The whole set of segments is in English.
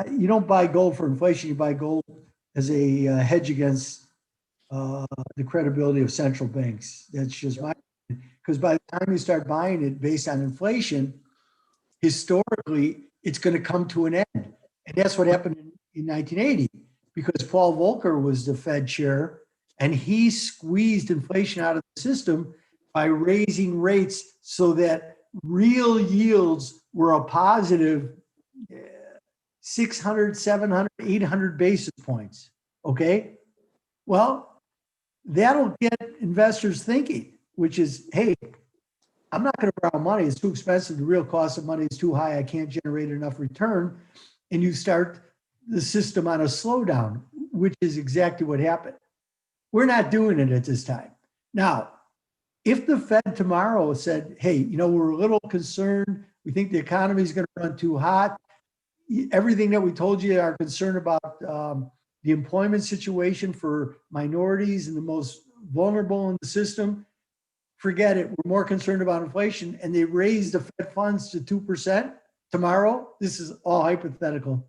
You don't buy gold for inflation. You buy gold as a hedge against the credibility of central banks. That's just my opinion. Because by the time you start buying it based on inflation, historically, it's going to come to an end. And that's what happened in 1980, because Paul Volcker was the Fed chair, and he squeezed inflation out of the system by raising rates so that real yields were a positive 600, 700, 800 basis points. Okay. Well, that'll get investors thinking, which is, hey, I'm not going to borrow money. It's too expensive. The real cost of money is too high. I can't generate enough return. And you start the system on a slowdown, which is exactly what happened. We're not doing it at this time. Now, if the Fed tomorrow said, hey, we're a little concerned. We think the economy is going to run too hot. Everything that we told you are concerned about the employment situation for minorities and the most vulnerable in the system, forget it. We're more concerned about inflation. And they raised the Fed funds to 2% tomorrow. This is all hypothetical.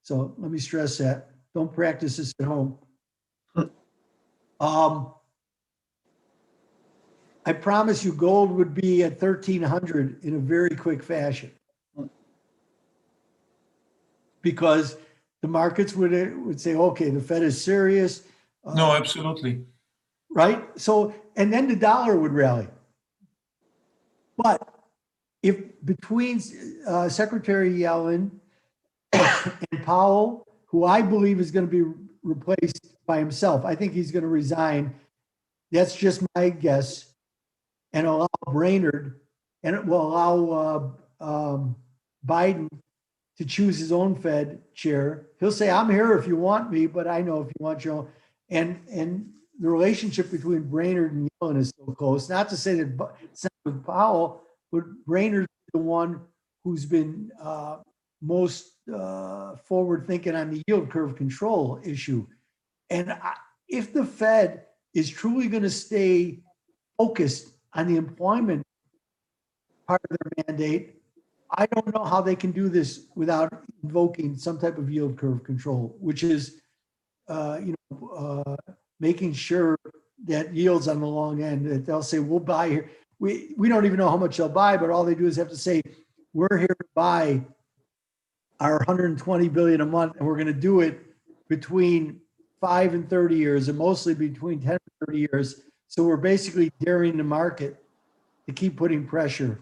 So let me stress that. Don't practice this at home. I promise you gold would be at 1,300 in a very quick fashion, because the markets would say, okay, the Fed is serious. No, absolutely. Right? So, and then the dollar would rally. But if between Secretary Yellen and Powell, who I believe is going to be replaced by himself, I think he's going to resign. That's just my guess. And allow Brainerd, and it will allow Biden to choose his own Fed chair. He'll say, I'm here if you want me, but I know if you want your own. And the relationship between Brainerd and Yellen is so close. Not to say that it's not with Powell, but Brainerd is the one who's been most forward thinking on the yield curve control issue. And if the Fed is truly going to stay focused on the employment part of their mandate, I don't know how they can do this without invoking some type of yield curve control, which is, making sure that yields on the long end, that they'll say, we'll buy here. We don't even know how much they'll buy, but all they do is have to say, we're here to buy our 120 billion a month, and we're going to do it between 5 and 30 years, and mostly between 10 and 30 years. So we're basically daring the market to keep putting pressure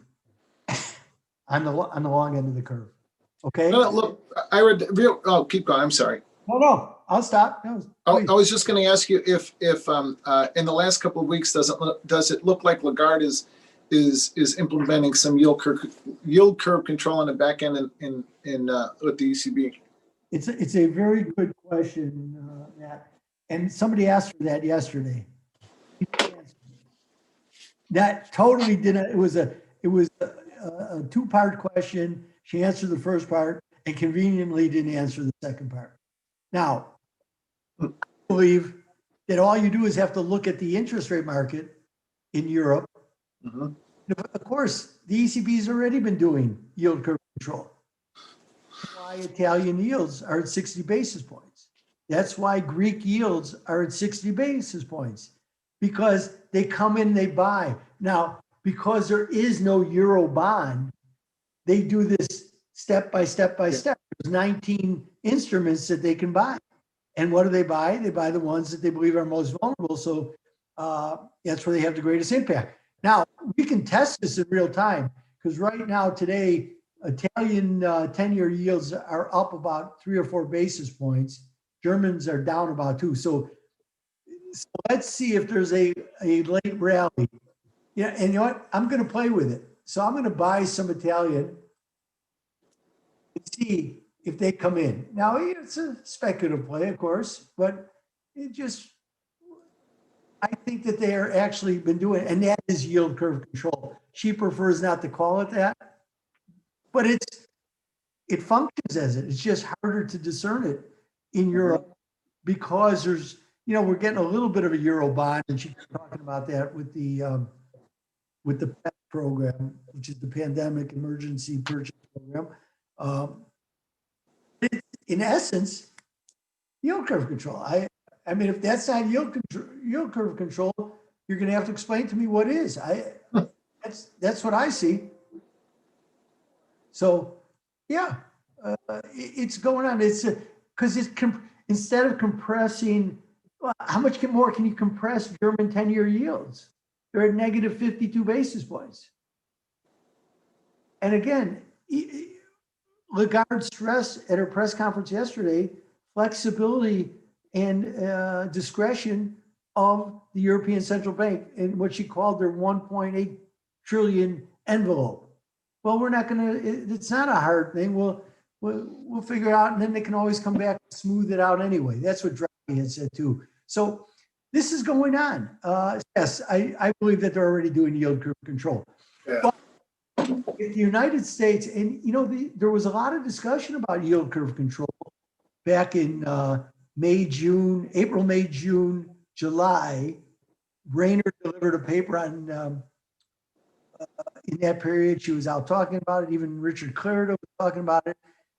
on the long end of the curve. Okay. Look, I read real. Oh, keep going. I'm sorry. No, I'll stop. No, I was just going to ask you if in the last couple of weeks does it look like Lagarde is implementing some yield curve control on the back end in with the ECB? It's a very good question, Matt. And somebody asked for that yesterday. That totally didn't. It was a two-part question. She answered the first part and conveniently didn't answer the second part. Now, I believe that all you do is have to look at the interest rate market in Europe. Mm-hmm. Of course, the ECB's already been doing yield curve control. That's why Italian yields are at 60 basis points. That's why Greek yields are at 60 basis points, because they come in, they buy. Now, because there is no euro bond, they do this step by step by step. There's 19 instruments that they can buy. And what do they buy? They buy the ones that they believe are most vulnerable. So that's where they have the greatest impact. Now, we can test this in real time, because right now, today, Italian 10-year yields are up about 3 or 4 basis points. Germans are down about 2. So let's see if there's a late rally. Yeah, and you know what? I'm going to play with it. So I'm going to buy some Italian and see if they come in. Now, it's a speculative play, of course, but I think that they are actually been doing, and that is yield curve control. She prefers not to call it that, but it functions as it. It's just harder to discern it in Europe because there's, we're getting a little bit of a euro bond, and she's talking about that with the PEP program, which is the Pandemic Emergency Purchase Program. in essence, yield curve control. I mean, if that's not yield curve control, you're going to have to explain to me what is. That's what I see. So, yeah, it's going on. It's because instead of compressing, how much more can you compress German 10-year yields? They're at negative 52 basis points. And again, Lagarde stressed at her press conference yesterday, flexibility and discretion of the European Central Bank in what she called their 1.8 trillion envelope. Well, we're not going to, it's not a hard thing. We'll figure it out, and then they can always come back and smooth it out anyway. That's what Draghi had said too. So this is going on. Yes, I believe that they're already doing yield curve control. Yeah. But if the United States, and you know, there was a lot of discussion about yield curve control back in April, May, June, July. Brainerd delivered a paper on in that period. She was out talking about it. Even Richard Clarida was talking about it.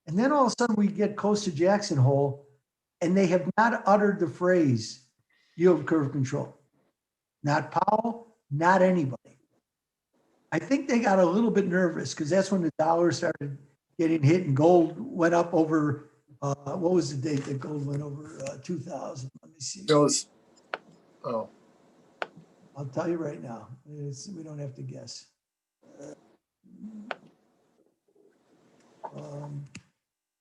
And then all of a sudden we get close to Jackson Hole, and they have not uttered the phrase yield curve control. Not Powell, not anybody. I think they got a little bit nervous because that's when the dollar started getting hit and gold went up over, what was the date that gold went over 2,000? Let me see. It was, oh, I'll tell you right now. We don't have to guess.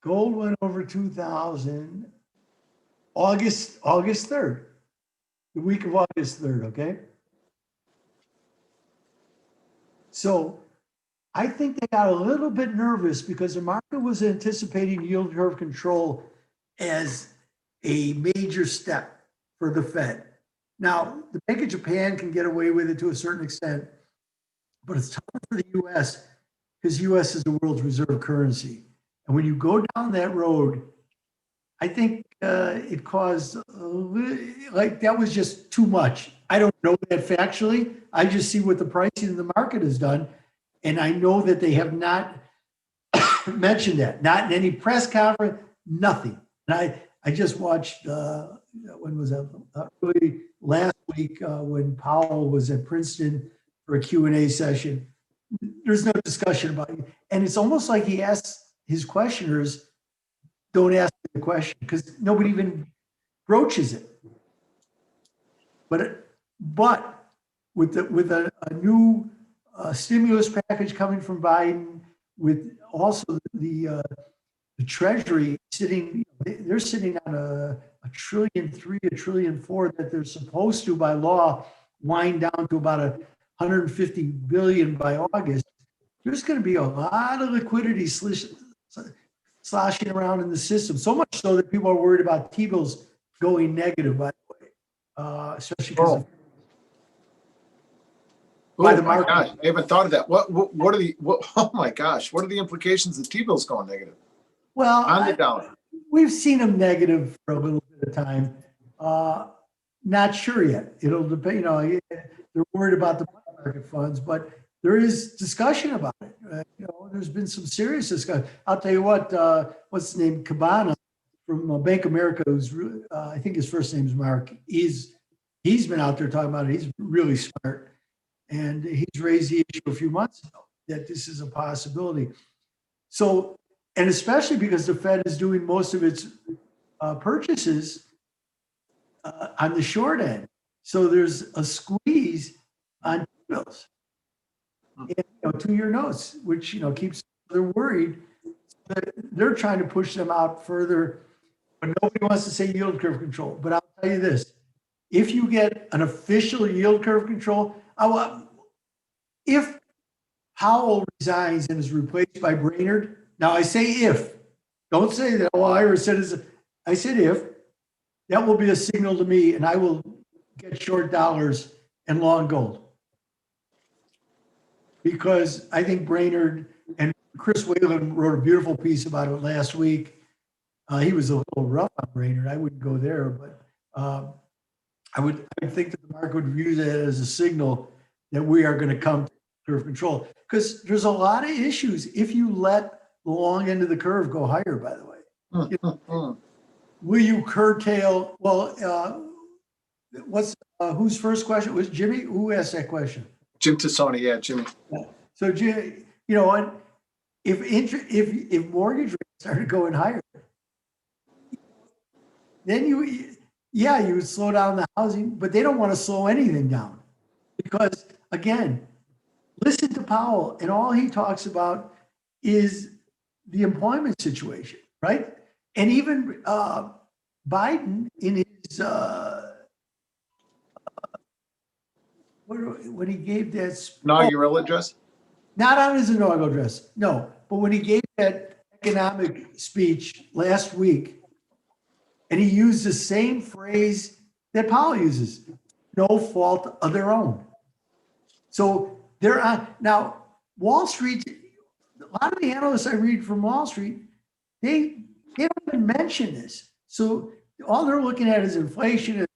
Gold went over 2,000 August 3rd, the week of August 3rd, okay? So I think they got a little bit nervous because the market was anticipating yield curve control as a major step for the Fed. Now, the Bank of Japan can get away with it to a certain extent, but it's tougher for the U.S. because U.S. is the world's reserve currency. And when you go down that road, I think it caused, like, that was just too much. I don't know that factually. I just see what the pricing in the market has done. And I know that they have not mentioned that, not in any press conference, nothing. And I just watched, when was that? Early last week when Powell was at Princeton for a Q&A session. There's no discussion about it. And it's almost like he asks his questioners, don't ask the question, because nobody even broaches it. But with a new stimulus package coming from Biden, with also the Treasury sitting, they're sitting on a $1.3 trillion, $1.4 trillion that they're supposed to, by law, wind down to about $150 billion by August. There's going to be a lot of liquidity sloshing around in the system, so much so that people are worried about T-bills going negative, by the way, especially because by the market. Gosh, I haven't thought of that. What are the, oh my gosh, what are the implications of T-bills going negative? Well, On the dollar. We've seen them negative for a little bit of time. Not sure yet. It'll depend, you know, they're worried about the money market funds, but there is discussion about it. You know, there's been some serious discussion. I'll tell you what, what's his name? Cabana from Bank of America, who's I think his first name is Mark. He's been out there talking about it. He's really smart. And he's raised the issue a few months ago that this is a possibility. So, and especially because the Fed is doing most of its purchases on the short end. So there's a squeeze on T-bills. And, you know, 2-year notes, which, you know, keeps, they're worried that they're trying to push them out further, but nobody wants to say yield curve control. But I'll tell you this, if you get an official yield curve control, if Powell resigns and is replaced by Brainerd, now I say if, don't say that, well, Ira said, I said if, that will be a signal to me and I will get short dollars and long gold. Because I think Brainerd, and Chris Whalen wrote a beautiful piece about it last week. He was a little rough on Brainerd. I wouldn't go there, but I would think that the market would view that as a signal that we are going to come to curve control. Because there's a lot of issues if you let the long end of the curve go higher, by the way. Will you curtail? Well, whose first question was Jimmy? Who asked that question? Jim Tassoni, yeah, Jimmy. So, Jim, you know what? If mortgage rates started going higher, then you would slow down the housing, but they don't want to slow anything down because, again, listen to Powell, and all he talks about is the employment situation, right? And even Biden in his when he gave that Inaugural address? not on his inaugural address, no, but when he gave that economic speech last week, and he used the same phrase that Powell uses, no fault of their own. So they're on now. Wall Street, a lot of the analysts I read from Wall Street, they don't even mention this. So all they're looking at is inflation,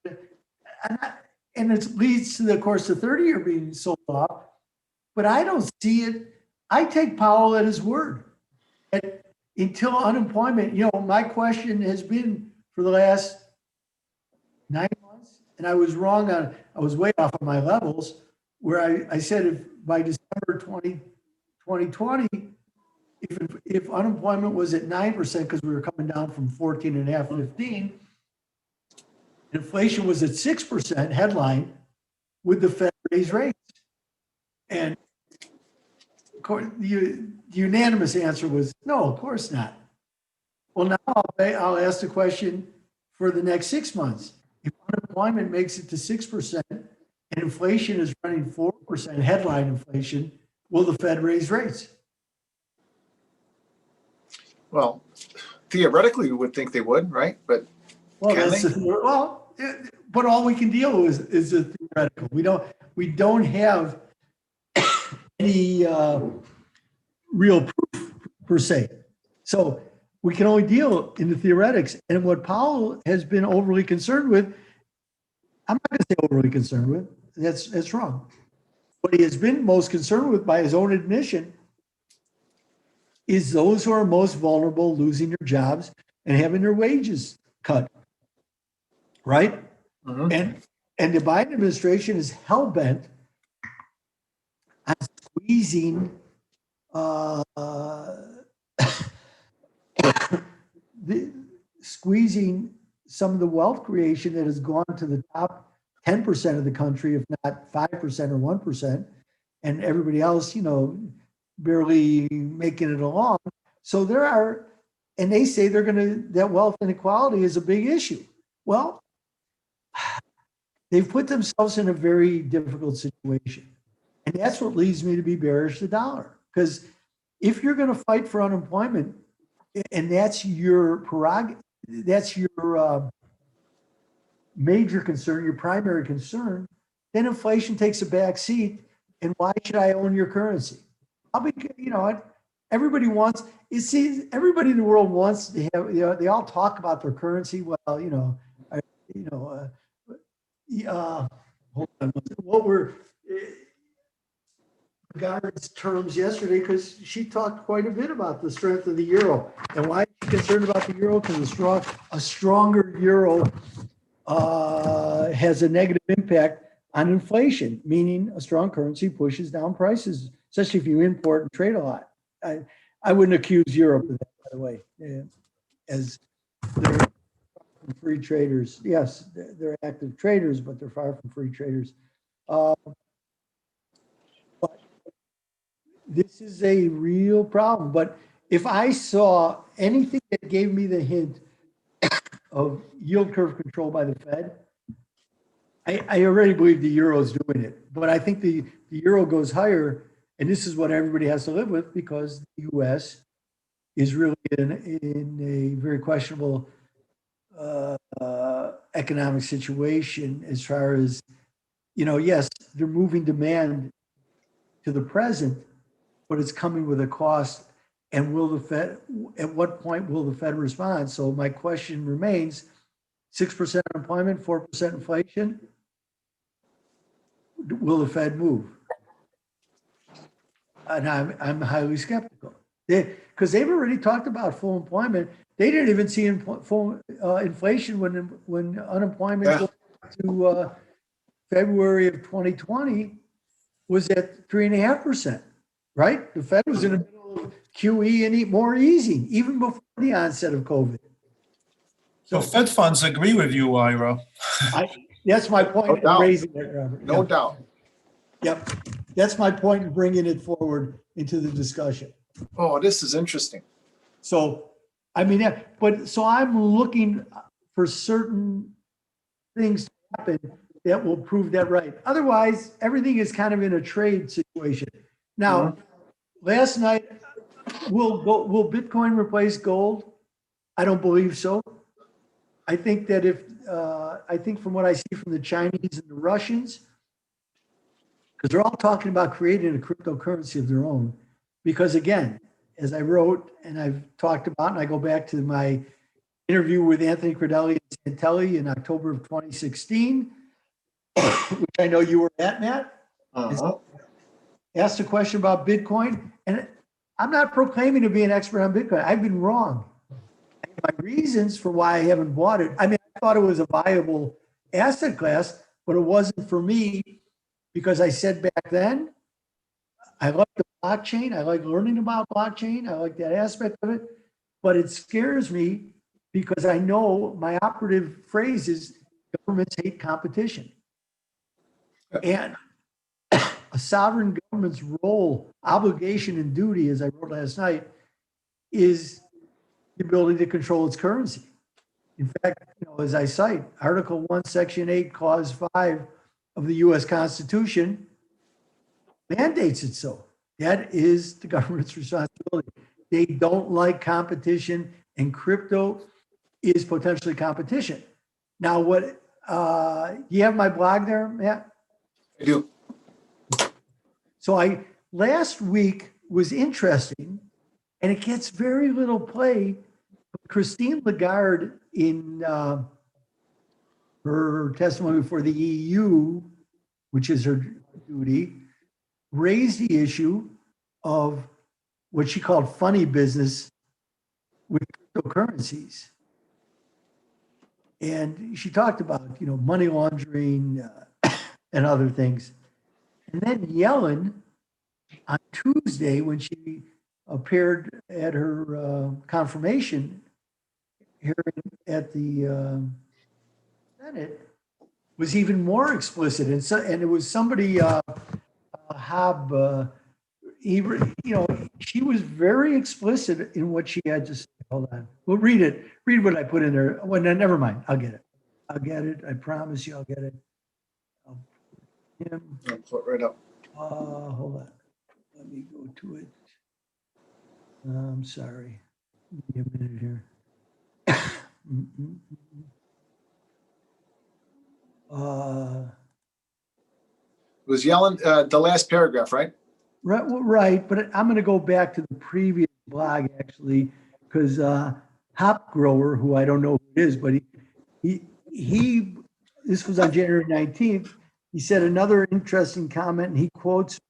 and it leads to, of course, the 30-year being sold off. But I don't see it. I take Powell at his word. And until unemployment, you know, my question has been for the last 9 months, and I was wrong I was way off of my levels, where I said if by December 2020, if unemployment was at 9%, because we were coming down from 14.5, 15, inflation was at 6% headline, would the Fed raise rates? And the unanimous answer was no, of course not. Well, now I'll ask the question for the next 6 months. If unemployment makes it to 6% and inflation is running 4% headline inflation, will the Fed raise rates? Well, theoretically, we would think they would, right? But but all we can deal with is a theoretical. We don't have any real proof per se. So we can only deal in the theoretics. And what Powell has been overly concerned with, I'm not going to say overly concerned with. That's wrong. What he has been most concerned with, by his own admission, is those who are most vulnerable losing their jobs and having their wages cut. Right? Mm-hmm. And the Biden administration is hell-bent on squeezing some of the wealth creation that has gone to the top 10% of the country, if not 5% or 1%, and everybody else, you know, barely making it along. So and they say that wealth inequality is a big issue. Well, they've put themselves in a very difficult situation. And that's what leads me to be bearish the dollar. Because if you're going to fight for unemployment, and that's your prerogative, that's your major concern, your primary concern, then inflation takes a back seat. And why should I own your currency? Everybody wants, everybody in the world wants to have, they all talk about their currency. Well, hold on. What were Lagarde's terms yesterday, because she talked quite a bit about the strength of the euro. And why is she concerned about the euro? Because a stronger euro has a negative impact on inflation, meaning a strong currency pushes down prices, especially if you import and trade a lot. I wouldn't accuse Europe of that, by the way, as they're free traders. Yes, they're active traders, but they're far from free traders. But this is a real problem. But if I saw anything that gave me the hint of yield curve control by the Fed, I already believe the euro is doing it. But I think the euro goes higher, and this is what everybody has to live with, because the U.S. is really in a very questionable economic situation as far as, yes, they're moving demand to the present, but it's coming with a cost. And will the Fed, at what point will the Fed respond? So my question remains, 6% unemployment, 4% inflation, will the Fed move? And I'm highly skeptical. Because they've already talked about full employment, They didn't even see inflation when unemployment Yeah. going to February of 2020 was at 3.5%, right? The Fed was in the middle of QE and more easing, even before the onset of COVID. So Fed funds agree with you, Ira. That's my point in raising it, Robert. No doubt. Yep. That's my point in bringing it forward into the discussion. Oh, this is interesting. So, I mean, so I'm looking for certain things to happen that will prove that right. Otherwise, everything is kind of in a trade situation. Now, last night, will Bitcoin replace gold? I don't believe so. I think that I think from what I see from the Chinese and the Russians, because they're all talking about creating a cryptocurrency of their own. Because again, as I wrote and I've talked about, and I go back to my interview with Anthony Credelli and Santelli in October of 2016, which I know you were at, Matt. Asked a question about Bitcoin, and I'm not proclaiming to be an expert on Bitcoin. I've been wrong. My reasons for why I haven't bought it. I mean, I thought it was a viable asset class, but it wasn't for me because I said back then, I like the blockchain. I like learning about blockchain. I like that aspect of it, but it scares me because I know my operative phrase is governments hate competition. And a sovereign government's role, obligation, and duty, as I wrote last night, is the ability to control its currency. In fact, as I cite, Article 1, Section 8, Clause 5 of the U.S. Constitution mandates it so. That is the government's responsibility. They don't like competition, and crypto is potentially competition. Now, what you have my blog there, Matt? I do. So last week was interesting, and it gets very little play. Christine Lagarde, in her testimony before the EU, which is her duty, raised the issue of what she called funny business with cryptocurrencies. And she talked about, money laundering and other things. And then Yellen, on Tuesday, when she appeared at her confirmation hearing at the Senate, was even more explicit. And it was somebody, she was very explicit in what she had to say. Hold on. Well, read it. Read what I put in there. Well, no, never mind. I'll get it. I'll get it. I promise you I'll get it. I'll put right up. Hold on. Let me go to it. I'm sorry. Give me a minute here. It was Yellen, the last paragraph, right? Right, but I'm going to go back to the previous blog actually, because Hop Grower, who I don't know who it is, but he this was on January 19th. He said another interesting comment, and he quotes,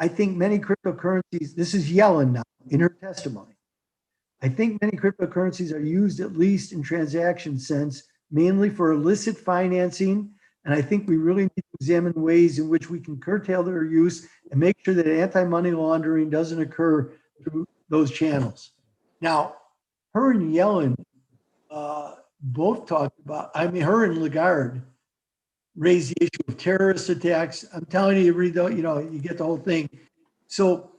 "I think many cryptocurrencies," this is Yellen now in her testimony, "I think many cryptocurrencies are used at least in transaction sense, mainly for illicit financing. And I think we really need to examine ways in which we can curtail their use and make sure that anti-money laundering doesn't occur through those channels." Now, her and Yellen both talked about, her and Lagarde raised the issue of terrorist attacks. I'm telling you, you get the whole thing. So,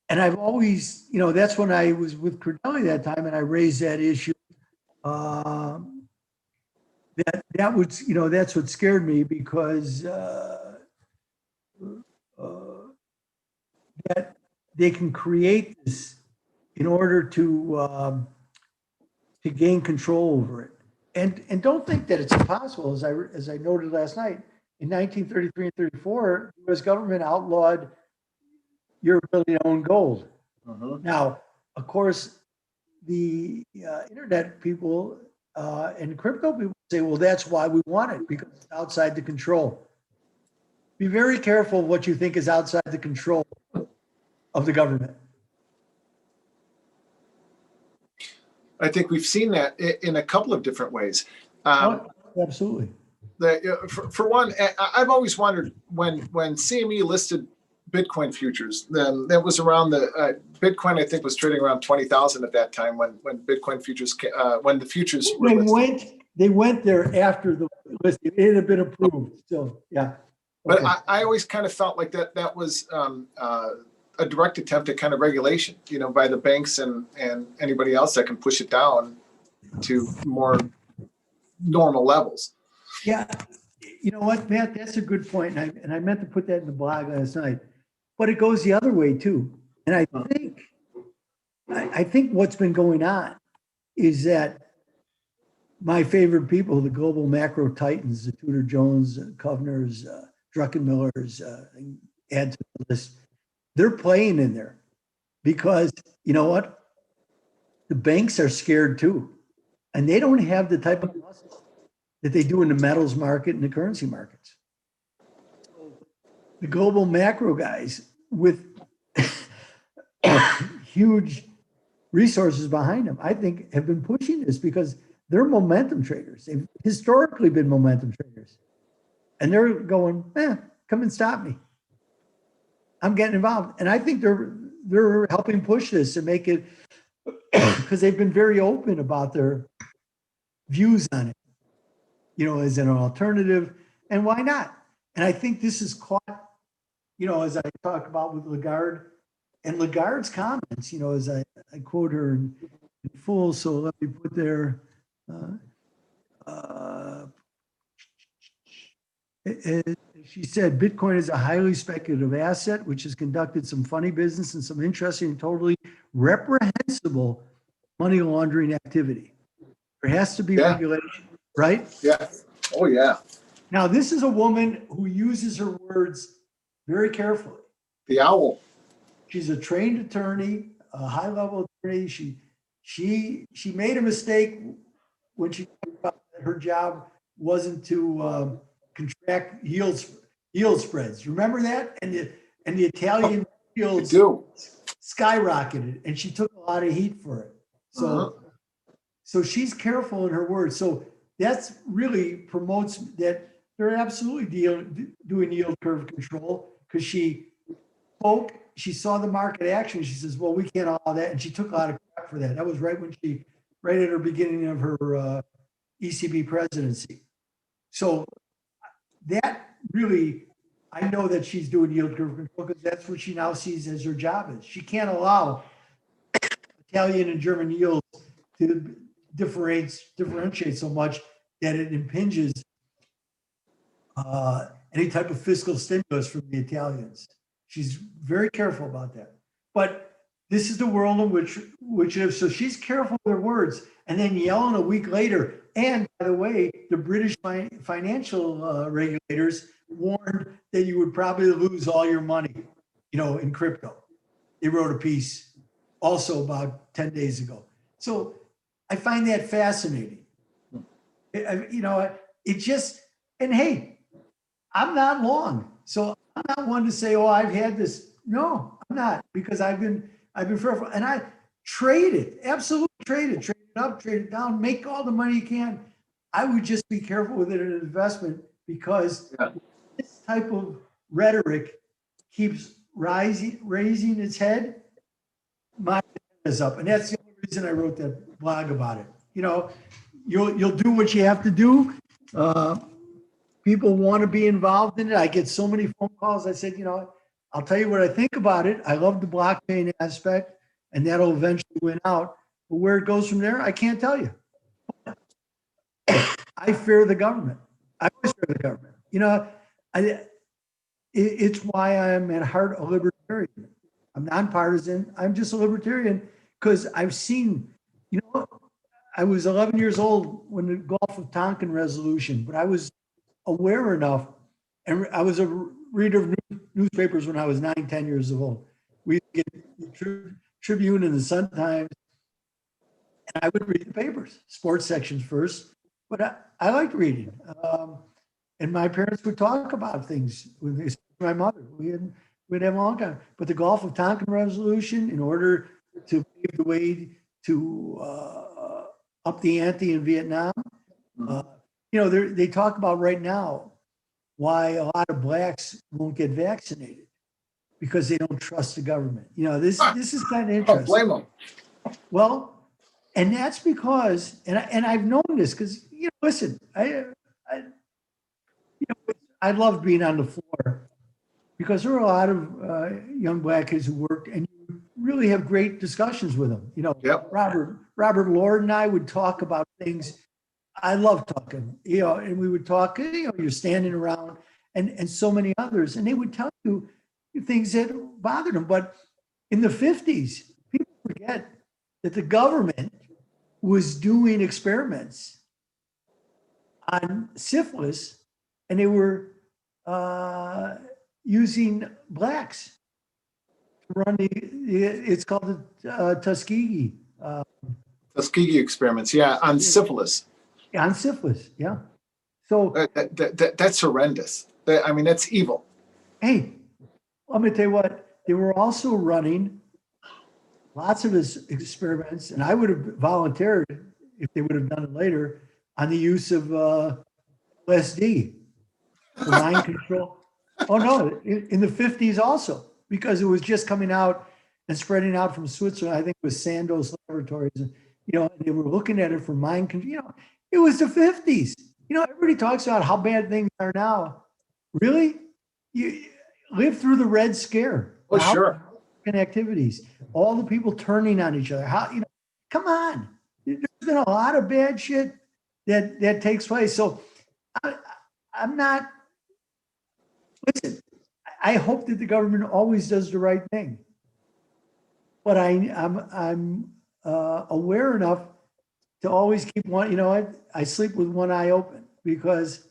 and I've always, that's when I was with Credelli that time, and I raised that issue. That would, that's what scared me, because that they can create this in order to gain control over it. And don't think that it's impossible. As I noted last night, in 1933 and 34, the U.S. government outlawed your ability to own gold. Now, of course, the internet people and crypto people say, well, that's why we want it, because it's outside the control. Be very careful of what you think is outside the control of the government. I think we've seen that in a couple of different ways. Absolutely. For one, I've always wondered when CME listed Bitcoin futures, then that was around the Bitcoin, I think, was trading around 20,000 at that time when Bitcoin futures, when the futures were listed. They went there after the list. It had been approved. So, yeah. But I always kind of felt like that was a direct attempt at kind of regulation, by the banks and anybody else that can push it down to more normal levels. Yeah. You know what, Matt, that's a good point. And I meant to put that in the blog last night, but it goes the other way too. And I think what's been going on is that my favorite people, the global macro titans, the Tudor Jones, Kovners, Druckenmillers, add to the list, they're playing in there because you know what? The banks are scared too. And they don't have the type of muscle that they do in the metals market and the currency markets. The global macro guys with huge resources behind them, I think, have been pushing this because they're momentum traders. They've historically been momentum traders. And they're going, come and stop me. I'm getting involved. And I think they're helping push this and make it, because they've been very open about their views on it, as an alternative. And why not? And I think this is caught, as I talk about with Lagarde and Lagarde's comments, as I quote her in full. So let me put there. She said, Bitcoin is a highly speculative asset, which has conducted some funny business and some interesting and totally reprehensible money laundering activity. There has to be regulation, right? Yeah. Oh, yeah. Now, this is a woman who uses her words very carefully. The owl. She's a trained attorney, a high-level attorney. She made a mistake when she thought that her job wasn't to contract yield spreads. Remember that? And the Italian yields skyrocketed, and she took a lot of heat for it. So she's careful in her words. So that's really promotes that they're absolutely doing yield curve control because she saw the market action. She says, well, we can't allow that. And she took a lot of crap for that. That was right at her beginning of her ECB presidency. So that really, I know that she's doing yield curve control because that's what she now sees as her job is. She can't allow Italian and German yields to differentiate so much that it impinges any type of fiscal stimulus from the Italians. She's very careful about that. But this is the world in which lives. So she's careful with her words and then yelling a week later. And by the way, the British financial regulators warned that you would probably lose all your money, in crypto. They wrote a piece also about 10 days ago. So I find that fascinating. It just, and hey, I'm not long. So I'm not one to say, oh, I've had this. No, I'm not, because I've been fearful. And I absolutely trade it up, trade it down, make all the money you can. I would just be careful with it as an investment because this type of rhetoric keeps raising its head. My head is up. And that's the only reason I wrote that blog about it. You'll do what you have to do. People want to be involved in it. I get so many phone calls. I said, I'll tell you what I think about it. I love the blockchain aspect, and that'll eventually win out. But where it goes from there, I can't tell you. I fear the government. I always fear the government. It's why I'm at heart a libertarian. I'm nonpartisan. I'm just a libertarian because I've seen, I was 11 years old when the Gulf of Tonkin resolution, but I was aware enough, and I was a reader of newspapers when I was 9, 10 years old. We get the Tribune and the Sun-Times, and I would read the papers, sports sections first, but I liked reading. And my parents would talk about things with my mother. We'd have a long time. But the Gulf of Tonkin resolution, in order to pave the way to up the ante in Vietnam. You know, they talk about right now why a lot of blacks won't get vaccinated because they don't trust the government. You know, this is kind of Don't blame interesting. them. Well, and that's because, and I've known this because, you know, listen, I loved being on the floor because there were a lot of young black kids who worked, and you really have great discussions with them. You know, Yep. Robert Lord and I would talk about things. I love talking, you know, and we would talk, you know, you're standing around and so many others, and they would tell you things that bothered them. But in the 50s, people forget that the government was doing experiments on syphilis, and they were using blacks to run it's called the Tuskegee. Tuskegee experiments, yeah, on syphilis. On syphilis, yeah. So, That's horrendous. I mean, that's evil. hey, let me tell you what, they were also running lots of his experiments, and I would have volunteered if they would have done it later on the use of LSD for mind control. Oh no, in the 50s also, because it was just coming out and spreading out from Switzerland. I think it was Sandoz Laboratories, and you know, they were looking at it for mind control. You know, it was the 50s. You know, everybody talks about how bad things are now. Really? You lived through the Red Scare. Oh, sure. Activities, all the people turning on each other. How, you know, come on. There's been a lot of bad shit that takes place. So I'm not, listen, I hope that the government always does the right thing. But I'm aware enough to always keep one, you know, I sleep with one eye open, because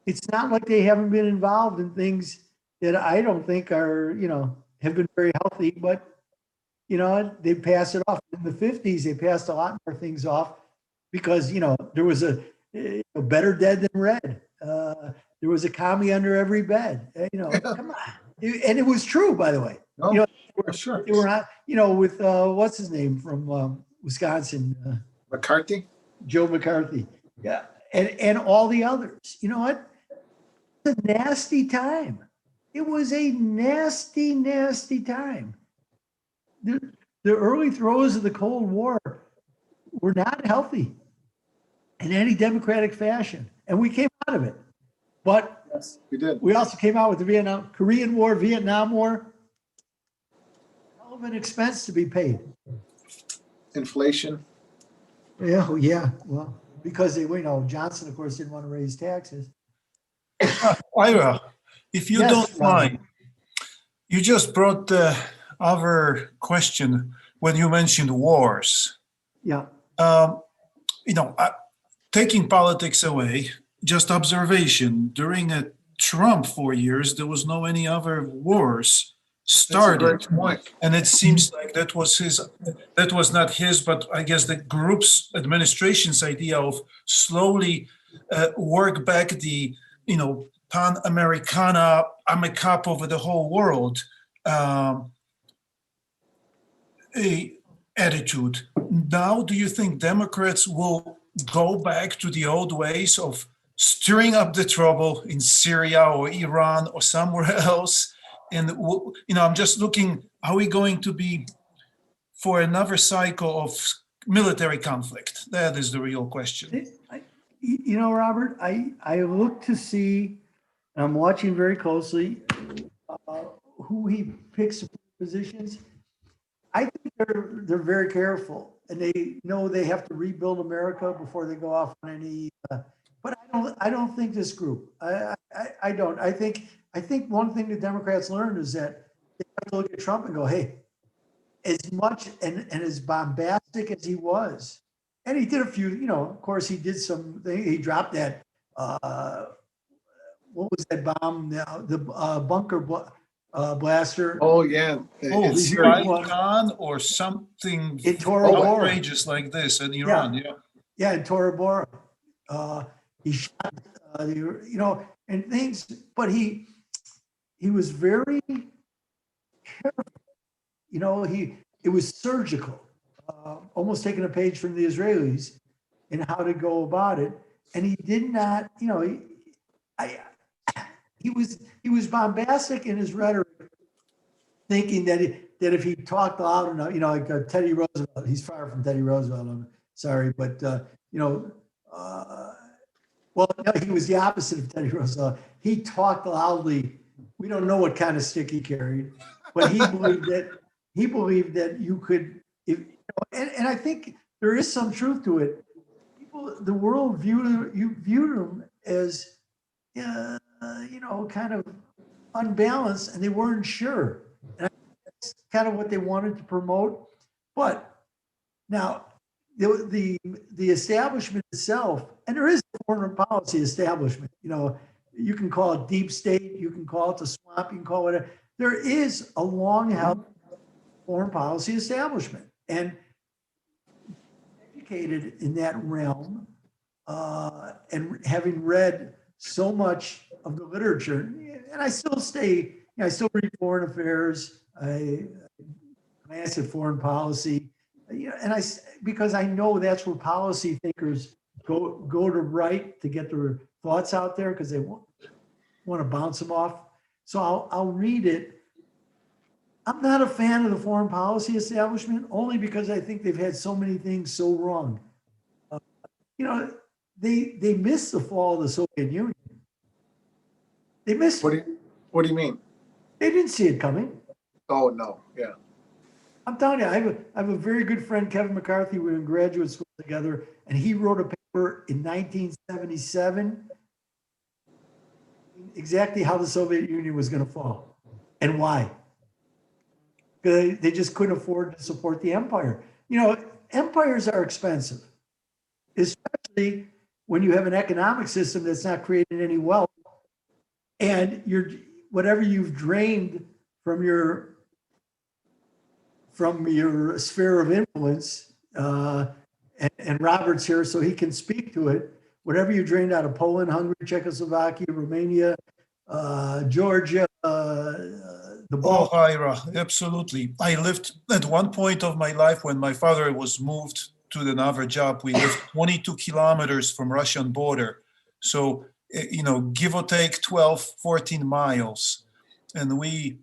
it's not like they haven't been involved in things that I don't think are, you know, have been very healthy, but you know, they pass it off. In the 50s, they passed a lot more things off because, you know, there was a better dead than red. There was a commie under every bed. You know, come on. And it was true, by the way. No, you know, sure. they were not, you know, with what's his name from Wisconsin, McCarthy? Joe McCarthy. Yeah. And all the others. You know what? It's a nasty time. It was a nasty, nasty time. The early throes of the Cold War were not healthy in any democratic fashion, and we came out of it. But Yes, we did. we also came out with the Korean War, Vietnam War. Hell of an expense to be paid. Inflation. Yeah, yeah. Well, because they, you know, Johnson, of course, didn't want to raise taxes. Ira, if you Yes, don't Robert. mind, you just brought the other question when you mentioned wars. Yeah. You know, taking politics away, just observation. During Trump 4 years, there was no any other wars started. That's a great point. And it seems like that was not his, but I guess the group's administration's idea of slowly work back the, you know, Pan-Americana AMECAP over the whole world attitude. Now, do you think Democrats will go back to the old ways of stirring up the trouble in Syria or Iran or somewhere else? And, you know, I'm just looking, are we going to be for another cycle of military conflict? That is the real question. You know, Robert, I look to see, I'm watching very closely who he picks for positions. I think they're very careful, and they know they have to rebuild America before they go off on any. But I don't think this group. I don't. I think one thing the Democrats learned is that they have to look at Trump and go, hey, as much and as bombastic as he was, and he did a few. You know, of course, he did some. He dropped that. What was that bomb? The bunker blaster. Oh, yeah. Oh, It's Iran or something In Tora Bora. outrageous like this in Iran. Yeah. Yeah, in Tora Bora. He shot, you know, and things, but he was very careful. You know, it was surgical, almost taking a page from the Israelis. in how to go about it. And he did not, he was bombastic in his rhetoric, thinking that if he talked loud enough, like Teddy Roosevelt, he's far from Teddy Roosevelt, I'm sorry, but well, no, he was the opposite of Teddy Roosevelt. He talked loudly. We don't know what kind of stick he carried, but he believed that you could, and I think there is some truth to it. The world viewed him as, kind of unbalanced, and they weren't sure. And that's kind of what they wanted to promote. But now, the establishment itself, and there is a foreign policy establishment. You can call it deep state, you can call it the swamp, you can call it whatever. There is a long-held foreign policy establishment, and educated in that realm, and having read so much of the literature, and I still I still read foreign affairs, I glance at foreign policy, and because I know that's where policy thinkers go to write to get their thoughts out there, because they want to bounce them off. So I'll read it. I'm not a fan of the foreign policy establishment, only because I think they've had so many things so wrong. They missed the fall of the Soviet Union. They missed it. What do you mean? They didn't see it coming. Oh, no, yeah. I'm telling you, I have a very good friend, Kevin McCarthy. We were in graduate school together, and he wrote a paper in 1977, exactly how the Soviet Union was going to fall and why. Because they just couldn't afford to support the empire. Empires are expensive, especially when you have an economic system that's not creating any wealth, and whatever you've drained from your sphere of influence, and Robert's here so he can speak to it. Whatever you drained out of Poland, Hungary, Czechoslovakia, Romania, Georgia, the Balkans. Oh, Ira, absolutely. I lived at one point of my life when my father was moved to another job. We lived 22 kilometers from Russian border. So, give or take 12, 14 miles. And we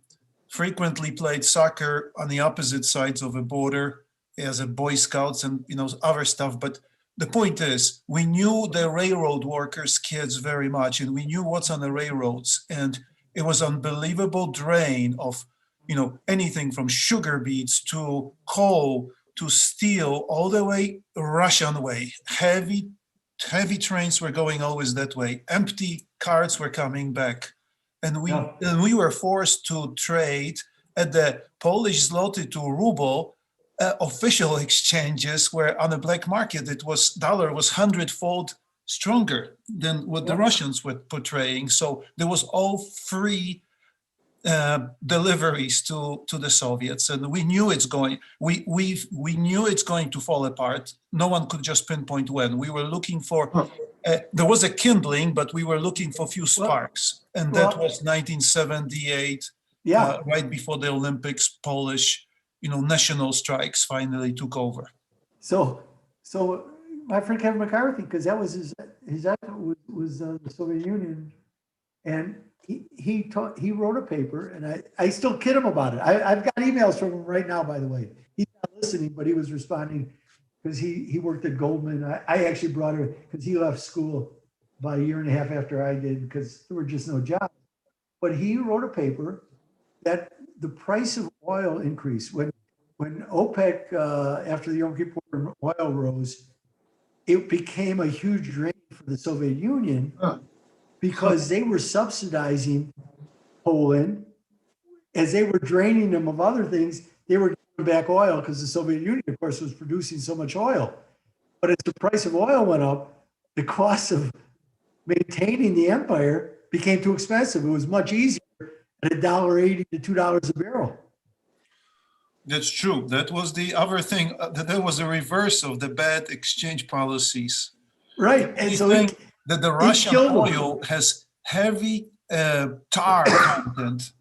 frequently played soccer on the opposite sides of the border as a Boy Scouts and, other stuff. But the point is, we knew the railroad workers' kids very much, and we knew what's on the railroads. And it was unbelievable drain of, anything from sugar beets to coal to steel, all the way Russian way. Heavy trains were going always that way. Empty carts were coming back. And we were forced to trade at the Polish zloty to ruble official exchanges, where on the black market dollar was 100-fold stronger than what the Russians were portraying. So there was all free deliveries to the Soviets, and we knew we knew it's going to fall apart. No one could just pinpoint when. We were looking for there was a kindling, but we were looking for a few sparks, and that was 1978. Right before the Olympics, Polish national strikes finally took over. So my friend Kevin McCarthy, because that was his effort was the Soviet Union, and he wrote a paper, and I still kid him about it. I've got emails from him right now, by the way. He's not listening, but he was responding because he worked at Goldman. I actually brought him because he left school about a year and a half after I did because there were just no jobs. But he wrote a paper that the price of oil increased when OPEC after the Yom Kippur oil rose. It became a huge drain for the Soviet Union because they were subsidizing Poland as they were draining them of other things. They were giving back oil because the Soviet Union, of course, was producing so much oil. But as the price of oil went up, the cost of maintaining the empire became too expensive. It was much easier at $1.80 to $2 a barrel. That's true. That was the other thing. That was the reverse of the bad exchange policies. Right. And so that the Russian oil has heavy tar content.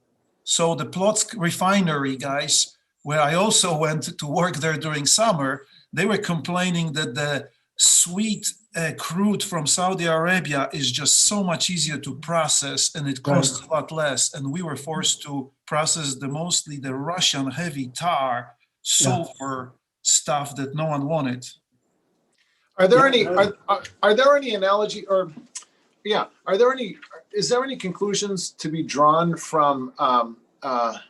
So the Plotsk refinery guys, where I also went to work there during summer, they were complaining that sweet crude from Saudi Arabia is just so much easier to process, and it costs a lot less. And we were forced to process mostly the Russian heavy tar, sulfur stuff that no one wanted. Are there any are there any analogy, or are there any, is there any conclusions to be drawn from the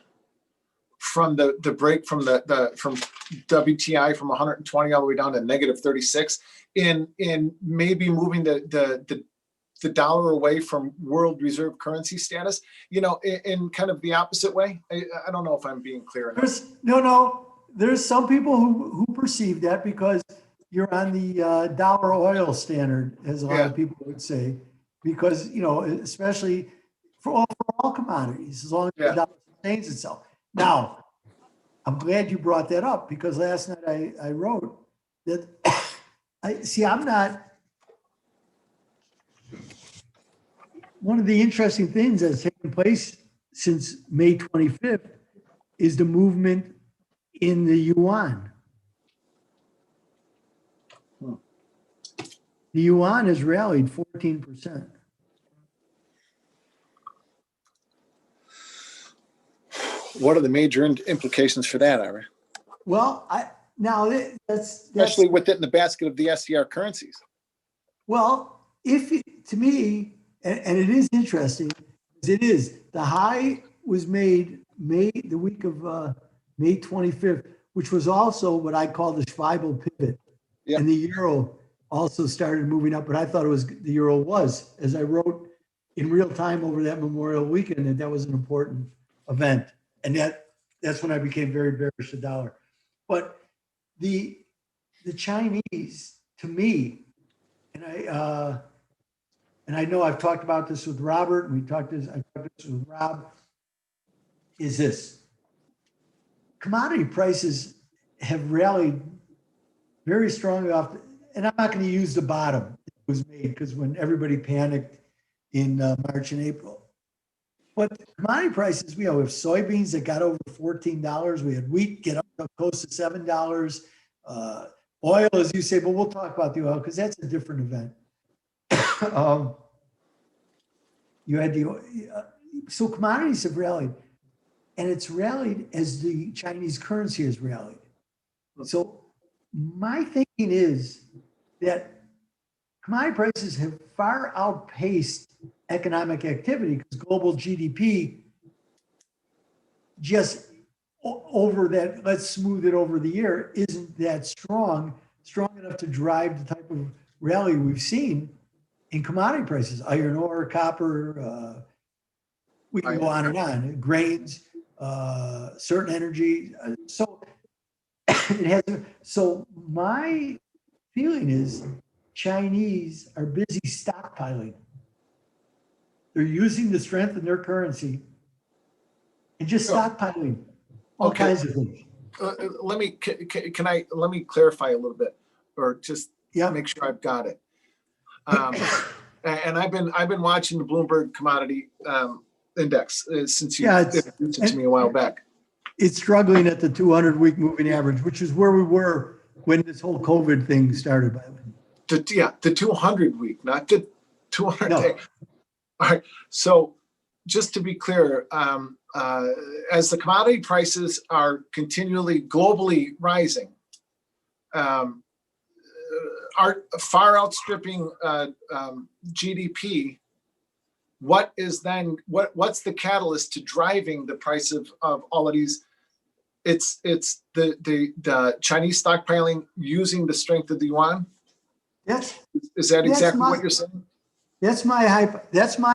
break from from WTI from 120 all the way down to -36 in maybe moving the dollar away from world reserve currency status, in kind of the opposite way? I don't know if I'm being clear enough. There's some people who perceive that because you're on the dollar oil standard, as a lot of people would say, because, especially for all commodities, as long as the dollar sustains itself. Now, I'm glad you brought that up, because last night I wrote that, one of the interesting things that's taken place since May 25th is the movement in the yuan. The yuan has rallied 14%. What are the major implications for that, Ira? Well, that's especially with it in the basket of the SDR currencies. Well, to me, and it is interesting, the high was made the week of May 25th, which was also what I call the Schweibel pivot. Yep. And the euro also started moving up, but I thought the euro was, as I wrote in real time over that Memorial weekend, that was an important event. And that's when I became very bearish the dollar. But the Chinese, to me, and I know I've talked about this with Robert, and I've talked this with Rob, is this: commodity prices have rallied very strongly off, and I'm not going to use the bottom it was made, because when everybody panicked in March and April. But commodity prices, we have soybeans that got over $14. We had wheat get up close to $7. Oil, as you say, but we'll talk about the oil because that's a different event. You had so commodities have rallied, and it's rallied as the Chinese currency has rallied. So my thinking is that commodity prices have far outpaced economic activity, because global GDP just over that, let's smooth it over the year, isn't that strong enough to drive the type of rally we've seen in commodity prices, iron ore, copper, we can go on and on, grains, certain energy. So it has. So my feeling is Chinese are busy stockpiling. They're using the strength in their currency and just stockpiling all kinds of things. Let me clarify a little bit, or just make sure I've got it. And I've been watching the Bloomberg Commodity Index since you introduced it to me a while back. It's struggling at the 200-week moving average, which is where we were when this whole COVID thing started. By the way, the 200-week, not the 200-day. All right. So just to be clear, as the commodity prices are continually globally rising, are far outstripping GDP, what's the catalyst to driving the price of all of these? It's the Chinese stockpiling using the strength of the yuan. Yes. Is that exactly what you're saying? That's my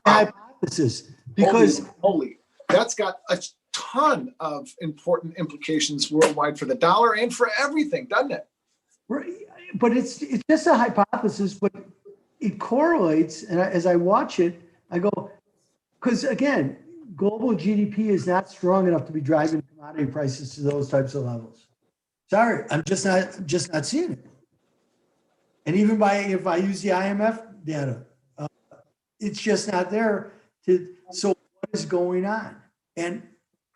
hypothesis, because holy, that's got a ton of important implications worldwide for the dollar and for everything, doesn't it? But it's just a hypothesis, but it correlates. And as I watch it, I go, because again, global GDP is not strong enough to be driving commodity prices to those types of levels. Sorry, I'm just not seeing it. And even if I use the IMF data, it's just not there. So what is going on? And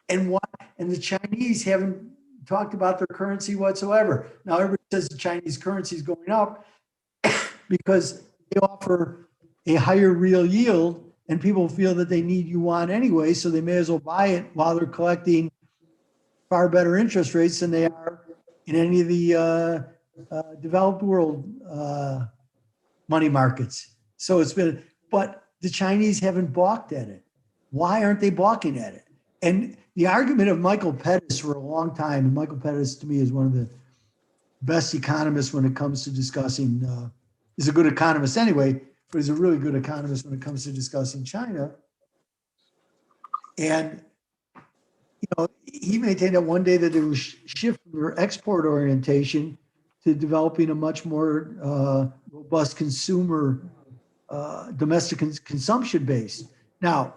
why? And the Chinese haven't talked about their currency whatsoever. Now everybody says the Chinese currency is going up. because they offer a higher real yield and people feel that they need yuan anyway, so they may as well buy it while they're collecting far better interest rates than they are in any of the developed world money markets. So it's been, but the Chinese haven't balked at it. Why aren't they balking at it? And the argument of Michael Pettis for a long time, and Michael Pettis to me is one of the best economists when it comes to discussing, he's a good economist anyway, but he's a really good economist when it comes to discussing China. And, you know, he maintained that one day that it was shift from their export orientation to developing a much more robust consumer, domestic consumption base. Now,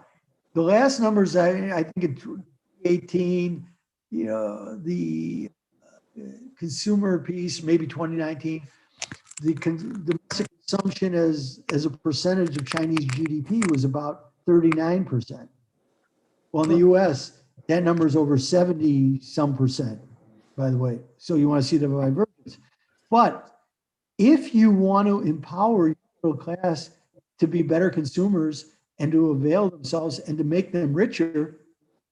the last numbers, I think in 2018, you know, the consumer piece, maybe 2019, the domestic consumption as a percentage of Chinese GDP was about 39%. Well, in the US, that number is over 70 some percent, by the way. So you want to see the divergence. But if you want to empower your middle class to be better consumers and to avail themselves and to make them richer,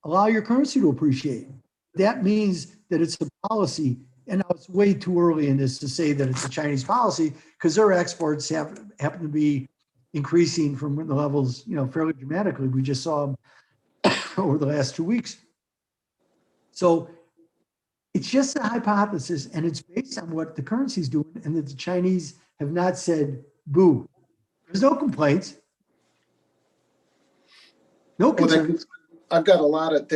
allow your currency to appreciate. That means that it's a policy. And now it's way too early in this to say that it's a Chinese policy, because their exports happen to be increasing from the levels, you know, fairly dramatically. We just saw them over the last 2 weeks. So it's just a hypothesis, and it's based on what the currency is doing, and that the Chinese have not said boo. There's no complaints. No concerns. I've got a lot of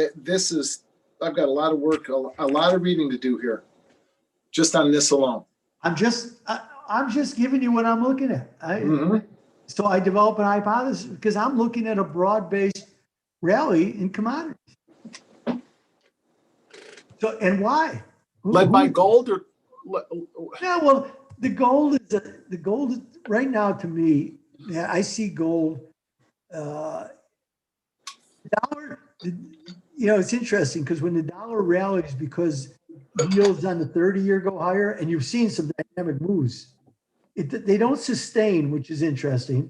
I've got a lot of work, a lot of reading to do here, just on this alone. I'm just giving you what I'm looking at. So I develop an hypothesis because I'm looking at a broad-based rally in commodities. So, and why? Led by gold or? Yeah, well, the gold is right now to me, yeah, I see gold, dollar, you know, it's interesting because when the dollar rallies because yields on the 30-year go higher, and you've seen some dynamic moves, they don't sustain, which is interesting,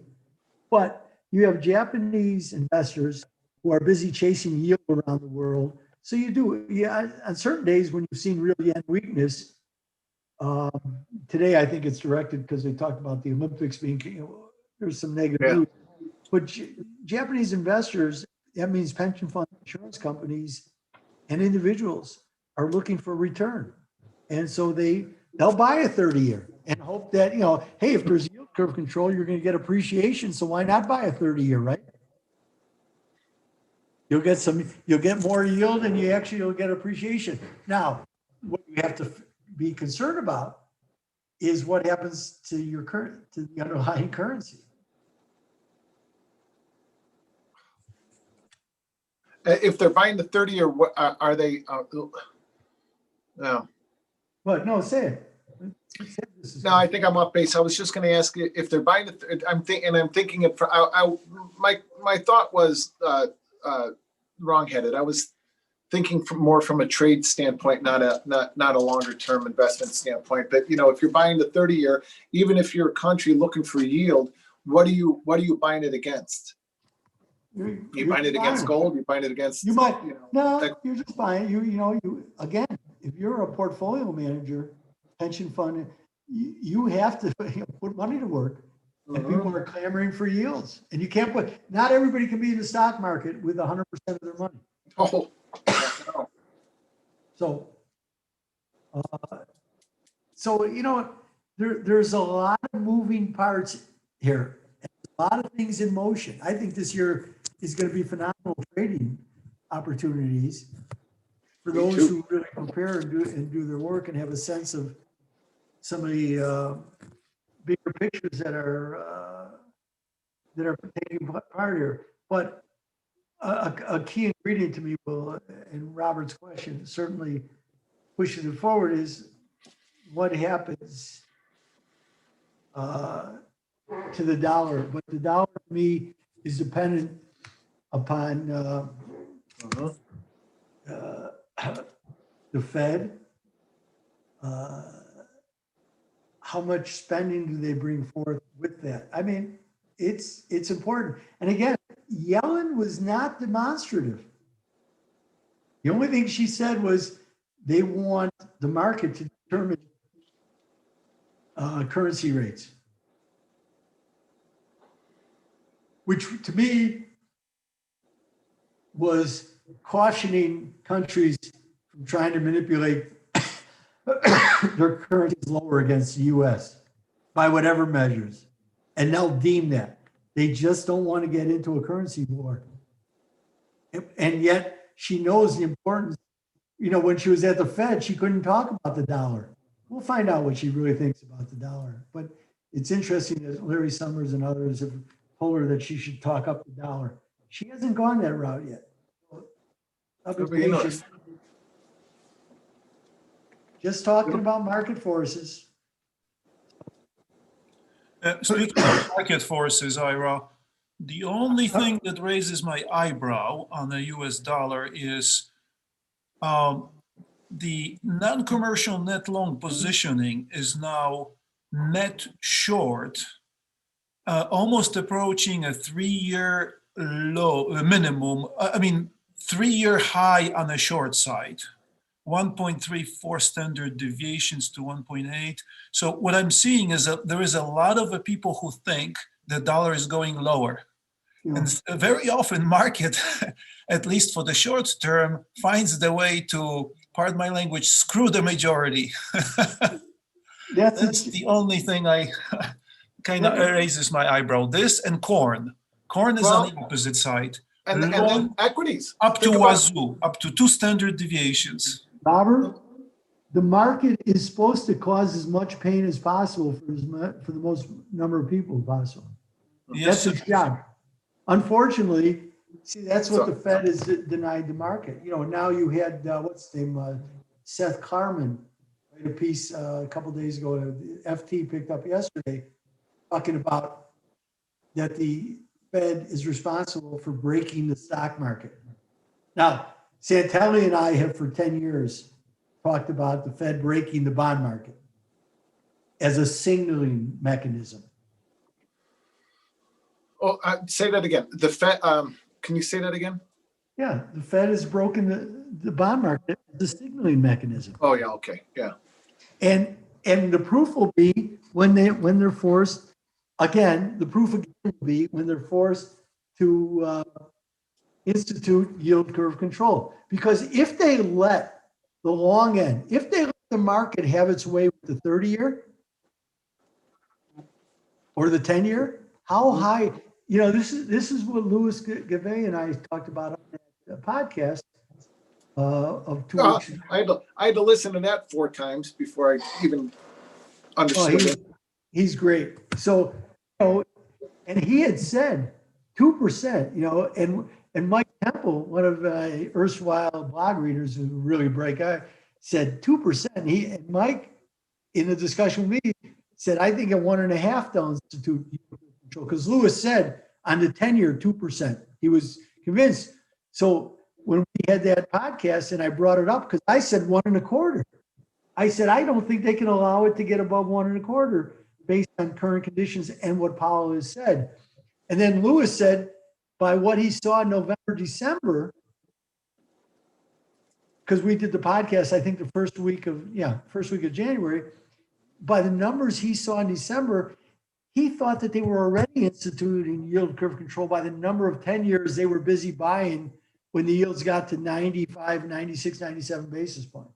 but you have Japanese investors who are busy chasing yield around the world. So you do, yeah, on certain days when you've seen real yen weakness, today I think it's directed because they talked about the Olympics being, you know, there's some negative news. But Japanese investors, that means pension fund insurance companies and individuals are looking for return. And so they'll buy a 30-year and hope that, you know, hey, if there's yield curve control, you're going to get appreciation. So why not buy a 30-year, right? You'll get more yield and you'll get appreciation. Now, what you have to be concerned about is what happens to to the underlying currency. If they're buying the 30-year, what are they? No. What? No, say it. No, I think I'm off base. I was just going to ask you if they're buying I'm thinking it. My thought was wrong-headed. I was thinking more from a trade standpoint, not a longer-term investment standpoint. But you know, if you're buying the 30-year, even if you're a country looking for yield, what are you buying it against? You buying it against gold? You buying it against? You might. You know, no, you're just buying. You again. If you're a portfolio manager, pension fund, you have to put money to work, and people are clamoring for yields. And you can't not everybody can be in the stock market with 100% of their money. Oh, no. So you know, there's a lot of moving parts here, and a lot of things in motion. I think this year is going to be phenomenal trading opportunities for those who really prepare and do their work and have a sense of some of the bigger pictures that are taking part here. But a key ingredient to me, Will, and Robert's question certainly pushes it forward, is what happens to the dollar. But the dollar to me is dependent upon the Fed, how much spending do they bring forth with that? I mean, it's important. And again, Yellen was not demonstrative. The only thing she said was they want the market to determine currency rates, which to me was cautioning countries from trying to manipulate their currencies lower against the US by whatever measures. And they'll deem that. They just don't want to get into a currency war. And yet she knows the importance. You know, when she was at the Fed, she couldn't talk about the dollar. We'll find out what she really thinks about the dollar. But it's interesting that Larry Summers and others have told her that she should talk up the dollar. She hasn't gone that route yet. I'll be patient. Just talking about market forces. Speaking of market forces, Ira, the only thing that raises my eyebrow on the US dollar is the non-commercial net long positioning is now net short, almost approaching a 3-year low minimum. I mean, 3-year high on the short side. 1.34 standard deviations to 1.8. So what I'm seeing is that there is a lot of people who think the dollar is going lower. Yeah. And very often market, at least for the short term, finds the way to, pardon my language, screw the majority. That's the only thing I kind of raises my eyebrow. This and corn. Corn is on the opposite side. And then equities. Up to wazoo, up to 2 standard deviations. Robert, the market is supposed to cause as much pain as possible for the most number of people possible. Yes, that's its job. Unfortunately, see, that's what the Fed has denied the market. You know, now you had, what's his name, Seth Klarman, wrote a piece a couple of days ago, the FT picked up yesterday, talking about that the Fed is responsible for breaking the stock market. Now, Santelli and I have for 10 years talked about the Fed breaking the bond market as a signaling mechanism. Oh, say that again. The Fed, can you say that again? Yeah, the Fed has broken the bond market as a signaling mechanism. Oh yeah, okay, yeah. And the proof will be when they're forced, again, the proof again will be when they're forced to institute yield curve control. Because if they let the long end, if they let the market have its way with the 30-year or the 10-year, how high, you know, this is what Louis Gavay and I talked about on that podcast of 2 weeks ago. I had to listen to that 4 times before I even understood it. He's great. So, you know, and he had said 2%, you know, and Mike Temple, one of erstwhile blog readers who's a really bright guy, said 2%. And Mike, in a discussion with me, said, I think at 1.5 they'll institute control. Because Lewis said on the 10-year, 2%. He was convinced. So when we had that podcast and I brought it up, because I said 1.25. I said, I don't think they can allow it to get above 1.25 based on current conditions and what Powell has said. And then Lewis said, by what he saw in November, December, because we did the podcast, I think the first week of January, by the numbers he saw in December, he thought that they were already instituting yield curve control by the number of 10 years they were busy buying when the yields got to 95, 96, 97 basis points.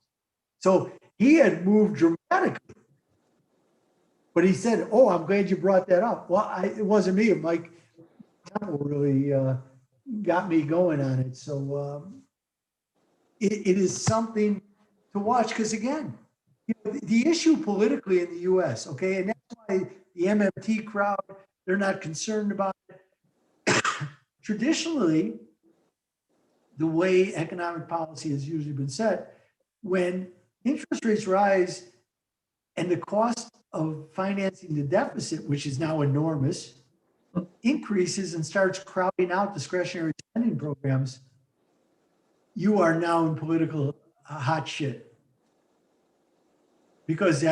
So he had moved dramatically. But he said, oh, I'm glad you brought that up. Well, it wasn't me. Mike Temple really got me going on it. So it is something to watch because, again, you know, the issue politically in the U.S., okay, and that's why the MMT crowd, they're not concerned about it. Traditionally, the way economic policy has usually been set, when interest rates rise and the cost of financing the deficit, which is now enormous, increases and starts crowding out discretionary spending programs, you are now in political hot shit. Because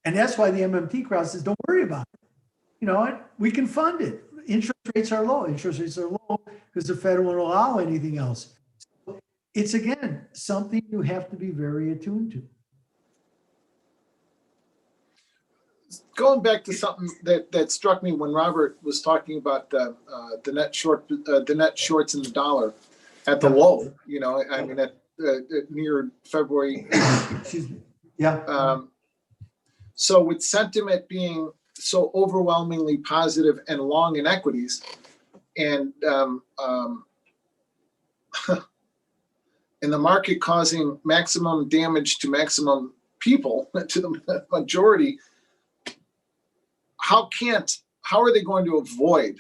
And that's why the MMT crowd says, don't worry about it. You know what? We can fund it. Interest rates are low. Interest rates are low because the Fed won't allow anything else. So it's, again, something you have to be very attuned to. Going back to something that struck me when Robert was talking about the net shorts in the dollar at the low, you know, I mean, at near February. Excuse me. Yeah. So with sentiment being so overwhelmingly positive and long in equities, and and the market causing maximum damage to maximum people, to the majority, how are they going to avoid,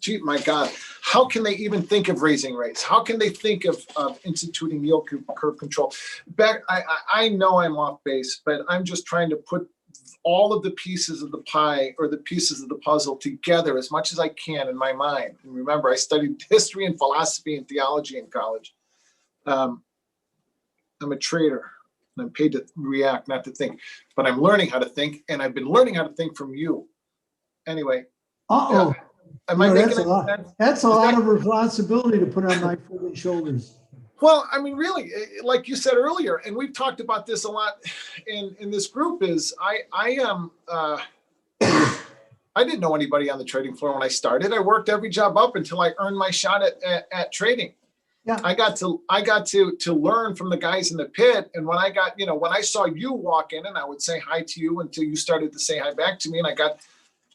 gee, my God, how can they even think of raising rates? How can they think of instituting yield curve control? I know I'm off base, but I'm just trying to put all of the pieces of the pie or the pieces of the puzzle together as much as I can in my mind. And remember, I studied history and philosophy and theology in college. I'm a trader. And I'm paid to react, not to think, but I'm learning how to think, and I've been learning how to think from you. Anyway. Uh-oh. Am I making that's a lot. sense? That's a lot of responsibility to put on my foolish shoulders. Well, I mean, really, like you said earlier, and we've talked about this a lot in this group, is I didn't know anybody on the trading floor when I started. I worked every job up until I earned my shot at trading. Yeah. I got to learn from the guys in the pit. And when I saw you walk in, and I would say hi to you until you started to say hi back to me. And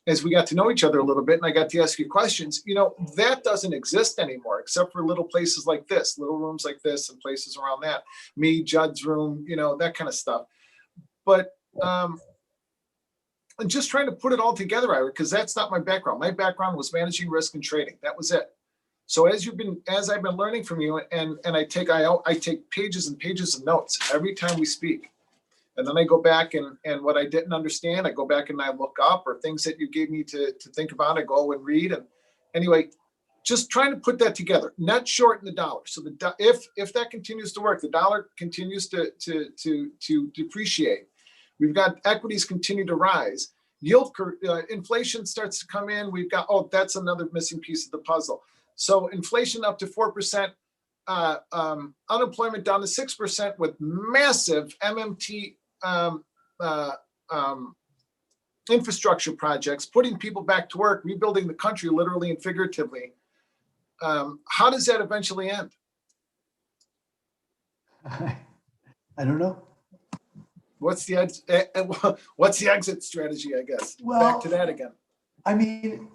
as we got to know each other a little bit and I got to ask you questions, you know, that doesn't exist anymore, except for little places like this, little rooms like this and places around that, me, Judd's room, you know, that kind of stuff. But I'm just trying to put it all together, Ira, because that's not my background. My background was managing risk and trading. That was it. So as I've been learning from you, and I take pages and pages of notes every time we speak. And then I go back and what I didn't understand, I go back and I look up, or things that you gave me to think about, I go and read. And anyway, just trying to put that together. Net short in the dollar. So if that continues to work, the dollar continues to depreciate. We've got equities continue to rise. Yield curve, inflation starts to come in. We've got, that's another missing piece of the puzzle. So inflation up to 4%, unemployment down to 6% with massive MMT infrastructure projects, putting people back to work, rebuilding the country literally and figuratively. How does that eventually end? I don't know. What's the exit strategy, I guess? Well, back to that again. I mean,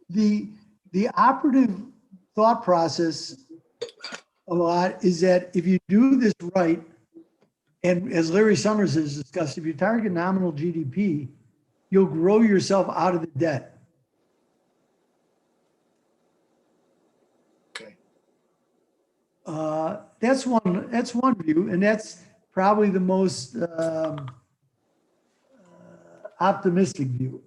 the operative thought process a lot is that if you do this right, and as Larry Summers has discussed, if you target nominal GDP, you'll grow yourself out of the debt. Okay. That's one view, and that's probably the most optimistic view.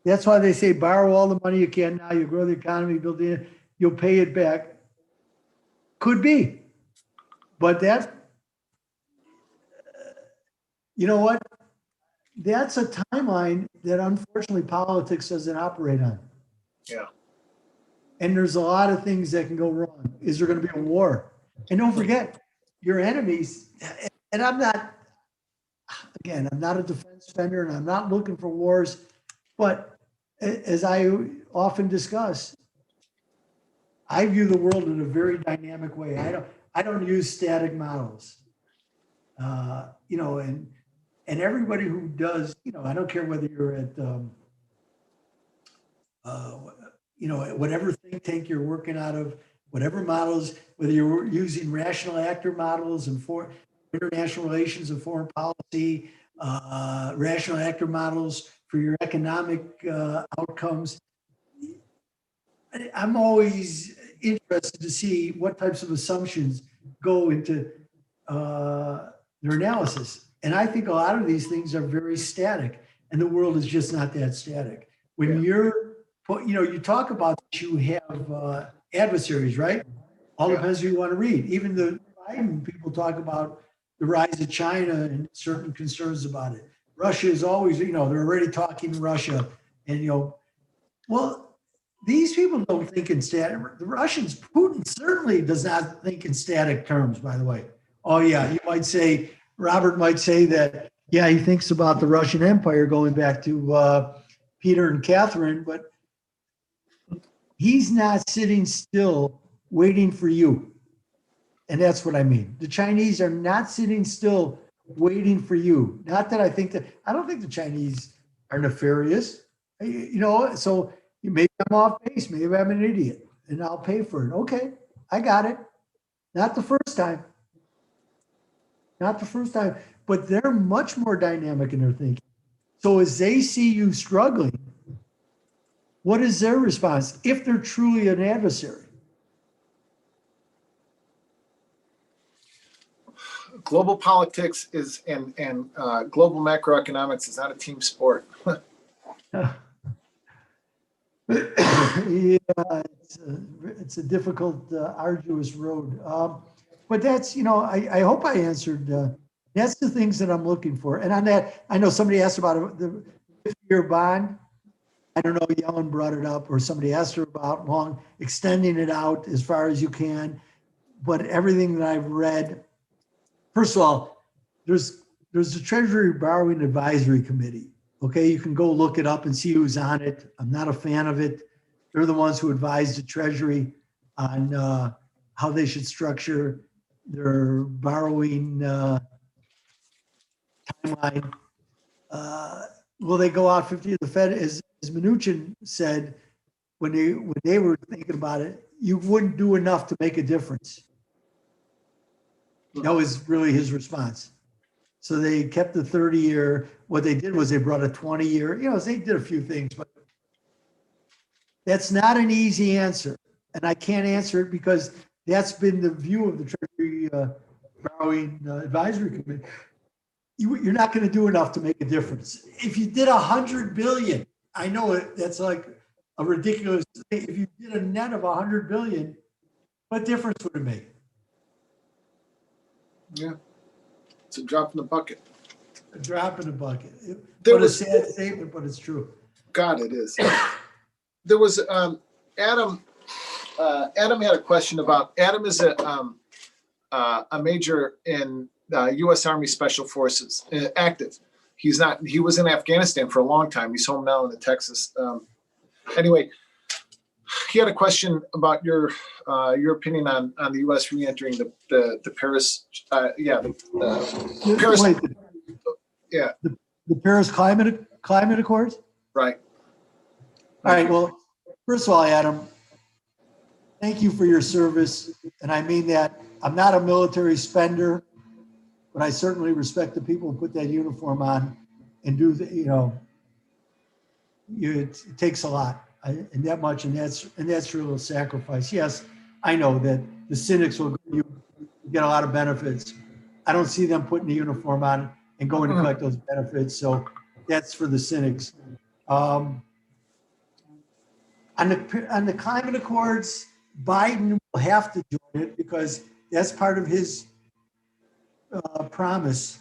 That's why they say borrow all the money you can now. You grow the economy, build it, you'll pay it back. Could be, but that, you know what? That's a timeline that unfortunately politics doesn't operate on. Yeah. And there's a lot of things that can go wrong. Is there going to be a war? And don't forget, your enemies, and I'm not a defense spender and I'm not looking for wars, but as I often discuss, I view the world in a very dynamic way. I don't use static models. You know, and everybody who does, you know, I don't care whether you're at, you know, whatever think tank you're working out of, whatever models, whether you're using rational actor models and for international relations and foreign policy, rational actor models for your economic outcomes. I'm always interested to see what types of assumptions go into their analysis. And I think a lot of these things are very static, and the world is just not that static. When you're, you know, you talk about that you have adversaries, right? All depends who you want to read. Even the Biden people talk about the rise of China and certain concerns about it. Russia is always, they're already talking Russia, and well, these people don't think in static. The Russians, Putin certainly does not think in static terms, by the way. Oh yeah, you might say, Robert might say that, yeah, he thinks about the Russian Empire going back to Peter and Catherine, but he's not sitting still waiting for you. And that's what I mean. The Chinese are not sitting still waiting for you. Not that I don't think the Chinese are nefarious, so maybe I'm off base, maybe I'm an idiot and I'll pay for it. Okay, I got it. Not the first time. Not the first time, but they're much more dynamic in their thinking. So as they see you struggling, what is their response if they're truly an adversary? Global politics is and global macroeconomics is not a team sport. Yeah, it's a difficult, arduous road. But that's, I hope I answered. That's the things that I'm looking for. And on that, I know somebody asked about the 50-year bond. I don't know, Yellen brought it up, or somebody asked her about extending it out as far as you can. But everything that I've read, first of all, there's the Treasury Borrowing Advisory Committee. Okay, you can go look it up and see who's on it. I'm not a fan of it. They're the ones who advise the Treasury on how they should structure their borrowing timeline. Will they go out 50? The Fed, as Mnuchin said, when they were thinking about it, you wouldn't do enough to make a difference. That was really his response. So they kept the 30-year. What they did was they brought a 20-year. They did a few things, but that's not an easy answer. And I can't answer it because that's been the view of the Treasury Borrowing Advisory Committee. You're not going to do enough to make a difference. If you did 100 billion, I know that's like a ridiculous thing. If you did a net of 100 billion, what difference would it make? Yeah, it's a drop in the bucket. A drop in the bucket. There What was a sad statement, but it's true. God, it is. There was Adam. Adam had a question about. Adam is a major in U.S. Army Special Forces, active. He's not. He was in Afghanistan for a long time. He's home now in Texas. Anyway, he had a question about your opinion on the U.S. re-entering the Paris. The Paris. Wait, Yeah. The Paris Climate Accords? Right. All right. Well, first of all, Adam, thank you for your service. And I mean that. I'm not a military spender, but I certainly respect the people who put that uniform on and do it takes a lot and that much. And that's real sacrifice. Yes, I know that the cynics will get a lot of benefits. I don't see them putting the uniform on and going to collect those benefits. So that's for the cynics. On the climate accords, Biden will have to join it because that's part of his promise.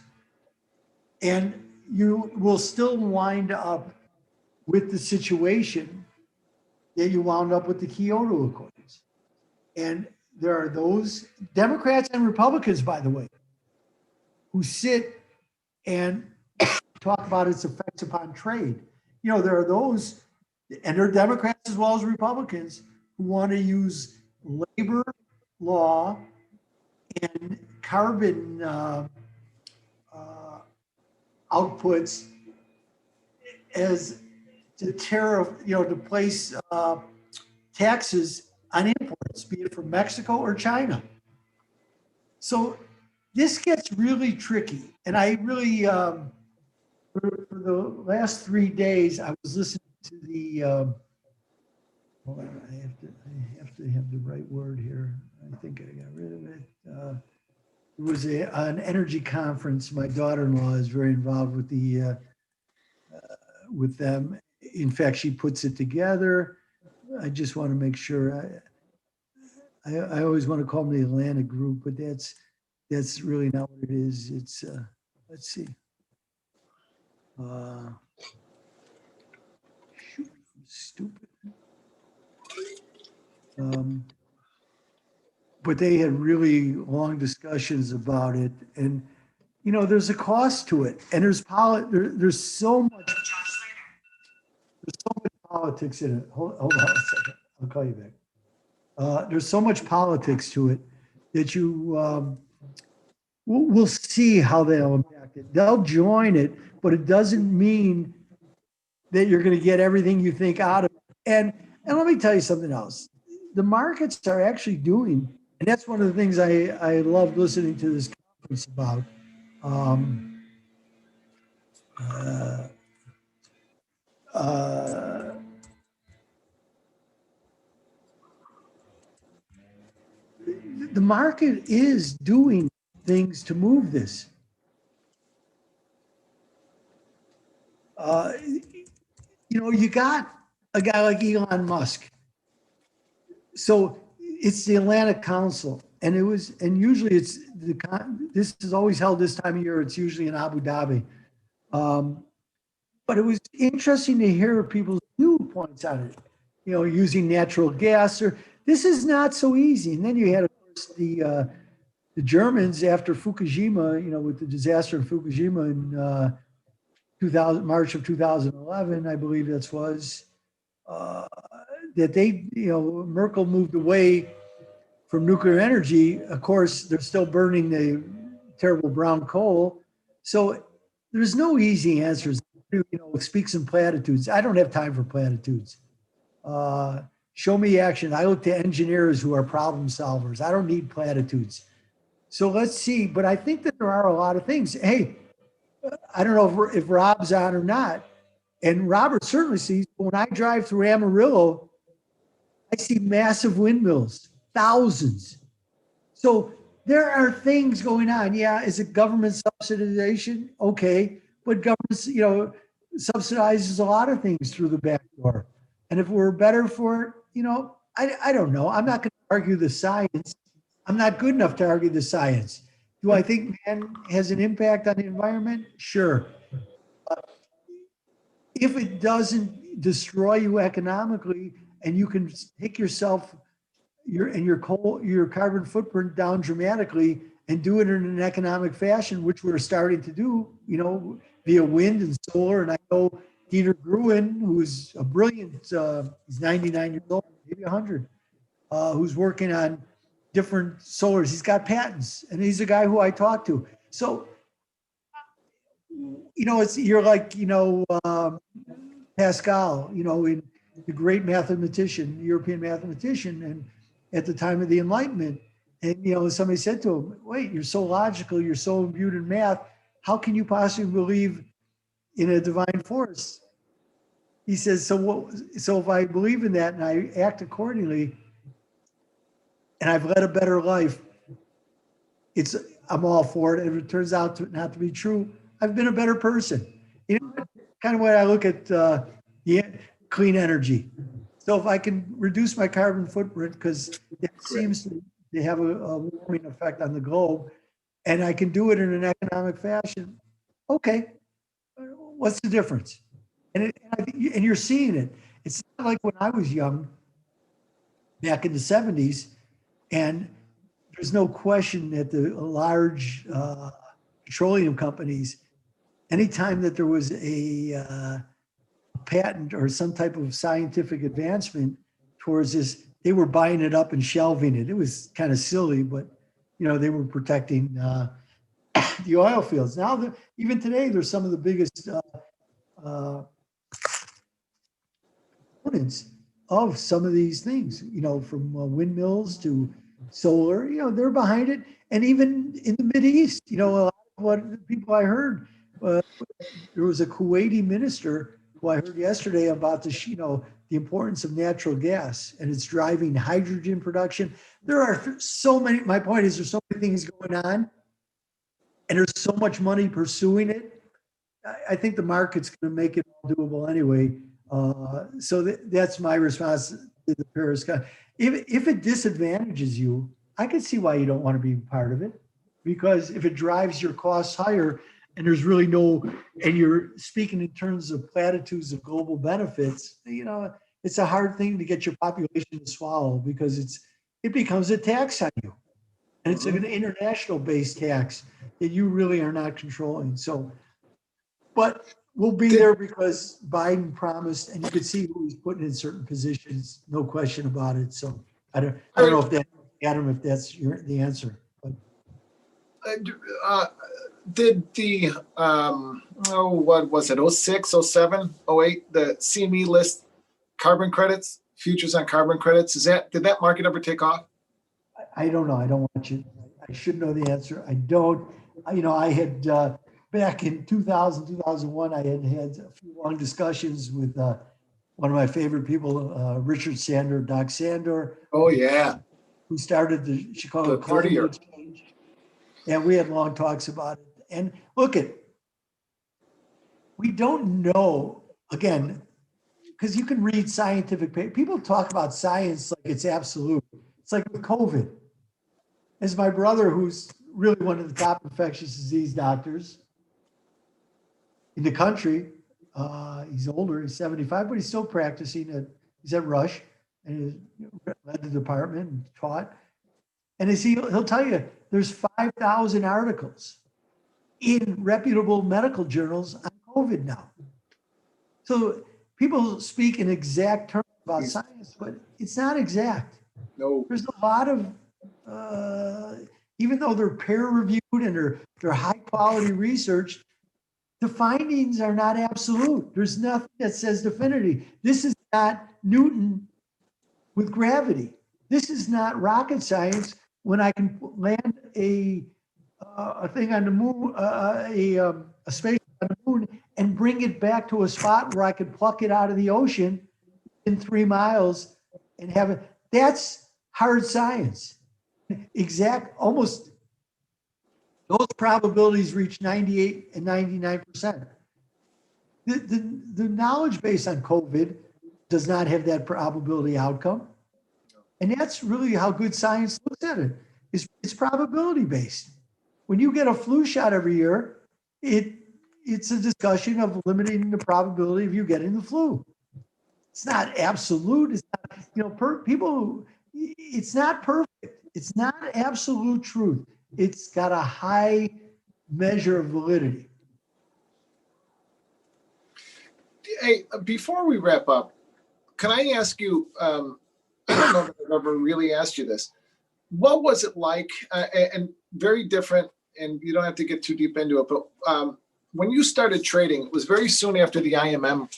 And you will still wind up with the situation that you wound up with the Kyoto Accords. And there are those Democrats and Republicans, by the way, who sit and talk about its effects upon trade. There are those, and they're Democrats as well as Republicans, who want to use labor law and carbon outputs as to tariff, to place taxes on imports, be it from Mexico or China. So this gets really tricky. And I really, for the last 3 days, I was listening to the, hold on, I have to have the right word here. I think I got rid of it. It was an energy conference. My daughter-in-law is very involved with them. In fact, she puts it together. I just want to make sure. I always want to call them the Atlantic Group, but that's really not what it is. It's, let's see. Shoot, I'm stupid. But they had really long discussions about it, and you know, there's a cost to it, and there's so much politics in it. Hold on a second, I'll call you back. There's so much politics to it that we'll see how they'll impact it. They'll join it, but it doesn't mean that you're going to get everything you think out of it. And let me tell you something else. The markets are actually doing, and that's one of the things I love listening to this conference about. The market is doing things to move this. You know, you got a guy like Elon Musk. So it's the Atlantic Council, and usually this is always held this time of year. It's usually in Abu Dhabi. But it was interesting to hear people's viewpoints on it, you know, using natural gas, or this is not so easy. And then you had, of course, the Germans after Fukushima, you know, with the disaster in Fukushima in March of 2011, I believe that was, that they, you know, Merkel moved away from nuclear energy. Of course, they're still burning the terrible brown coal. So there's no easy answers. You know, speaks in platitudes. I don't have time for platitudes. Show me action. I look to engineers who are problem solvers. I don't need platitudes. So let's see. But I think that there are a lot of things. Hey, I don't know if Rob's on or not. And Robert certainly sees, when I drive through Amarillo, I see massive windmills, thousands. So there are things going on. Yeah, is it government subsidization? Okay, but government, you know, subsidizes a lot of things through the back door. And if we're better for it, you know, I don't know. I'm not going to argue the science. I'm not good enough to argue the science. Do I think man has an impact on the environment? Sure. If it doesn't destroy you economically, and you can take yourself, your carbon footprint down dramatically, and do it in an economic fashion, which we're starting to do, you know, via wind and solar. And I know Dieter Gruen, who's a brilliant, he's 99 years old, maybe 100, who's working on different solars. He's got patents, and he's a guy who I talk to. So, you know, you're like, you know, Pascal, you know, the great mathematician, European mathematician, and at the time of the Enlightenment. And, you know, somebody said to him, wait, you're so logical, you're so imbued in math, how can you possibly believe in a divine force? He says, so if I believe in that and I act accordingly, and I've led a better life, I'm all for it. If it turns out not to be true, I've been a better person. You know, kind of way I look at the clean energy. So if I can reduce my carbon footprint, because it seems to have a warming effect on the globe, and I can do it in an economic fashion, okay, what's the difference? And you're seeing it. It's not like when I was young, back in the 70s, and there's no question that the large petroleum companies, anytime that there was a patent or some type of scientific advancement towards this, they were buying it up and shelving it. It was kind of silly, but you know, they were protecting the oil fields. Now, even today, there's some of the biggest components of some of these things, you know, from windmills to solar, you know, they're behind it. And even in the Mideast, you know, a lot of what people I heard, there was a Kuwaiti minister who I heard yesterday about the, you know, the importance of natural gas, and it's driving hydrogen production. There are so many, my point is, there's so many things going on, and there's so much money pursuing it. I think the market's going to make it all doable anyway. So that's my response to the Paris. If it disadvantages you, I can see why you don't want to be part of it. because if it drives your costs higher and there's really no, and you're speaking in terms of platitudes of global benefits, you know, it's a hard thing to get your population to swallow because it becomes a tax on you. And it's an international based tax that you really are not controlling. So, but we'll be there because Biden promised, and you could see who he's putting in certain positions, no question about it. So I don't know if that, Adam, if that's the answer. But did the, what was it, 06, 07, 08, the CME list carbon credits, futures on carbon credits? Did that market ever take off? I don't know. I don't want you. I should know the answer. I don't. You know, I had back in 2000, 2001, I had a few long discussions with one of my favorite people, Richard Sandor, Doc Sandor. Oh, yeah. Who started the Chicago Climate Exchange. And we had long talks about it. And look we don't know, again, because you can read scientific papers. People talk about science like it's absolute. It's like with COVID. As my brother, who's really one of the top infectious disease doctors in the country, he's older, he's 75, but he's still practicing. He's at Rush and he led the department and taught. And he'll tell you, there's 5,000 articles in reputable medical journals on COVID now. So people speak in exact terms about science, but it's not exact. No. There's a lot of, even though they're peer reviewed and they're high quality research, the findings are not absolute. There's nothing that says definitively. This is not Newton with gravity. This is not rocket science when I can land a thing on the moon, a space on the moon, and bring it back to a spot where I could pluck it out of the ocean in 3 miles and have it. That's hard science. Almost those probabilities reach 98 and 99%. The knowledge base on COVID does not have that probability outcome. And that's really how good science looks at it. It's probability based. When you get a flu shot every year, it's a discussion of limiting the probability of you getting the flu. It's not absolute. It's not, it's not perfect. It's not absolute truth. It's got a high measure of validity. Hey, before we wrap up, can I ask you, I don't know if I've ever really asked you this. What was it like, and very different, and you don't have to get too deep into it, but when you started trading, it was very soon after the IMM,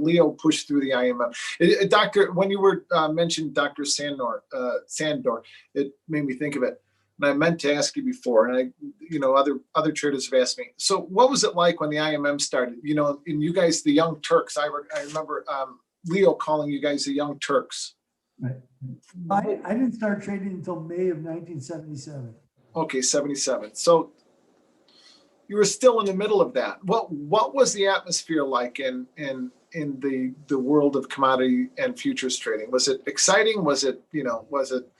Leo pushed through the IMM. Doctor, when you were mentioned Dr. Sandor, it made me think of it. And I meant to ask you before, and other traders have asked me. So what was it like when the IMM started? You know, and you guys, the Young Turks, I remember Leo calling you guys the Young Turks. Right. I didn't start trading until May of 1977. Okay, 77. So you were still in the middle of that. What was the atmosphere like in the world of commodity and futures trading? Was it exciting? Was it?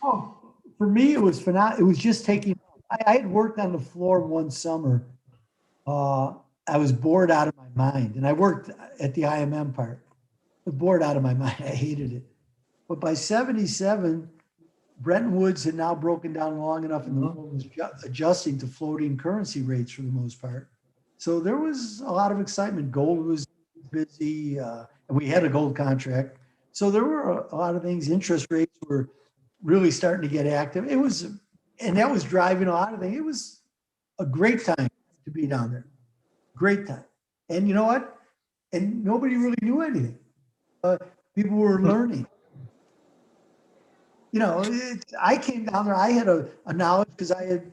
Oh, for me, it was phenomenal. It was just taking. I had worked on the floor one summer. I was bored out of my mind, and I worked at the IMM part. I was bored out of my mind. I hated it. But by 77, Bretton Woods had now broken down long enough and the world was adjusting to floating currency rates for the most part. So there was a lot of excitement. Gold was busy, and we had a gold contract. So there were a lot of things. Interest rates were really starting to get active. And that was driving a lot of things. It was a great time to be down there. Great time. And you know what? And nobody really knew anything. People were learning. I came down there. I had a knowledge because I had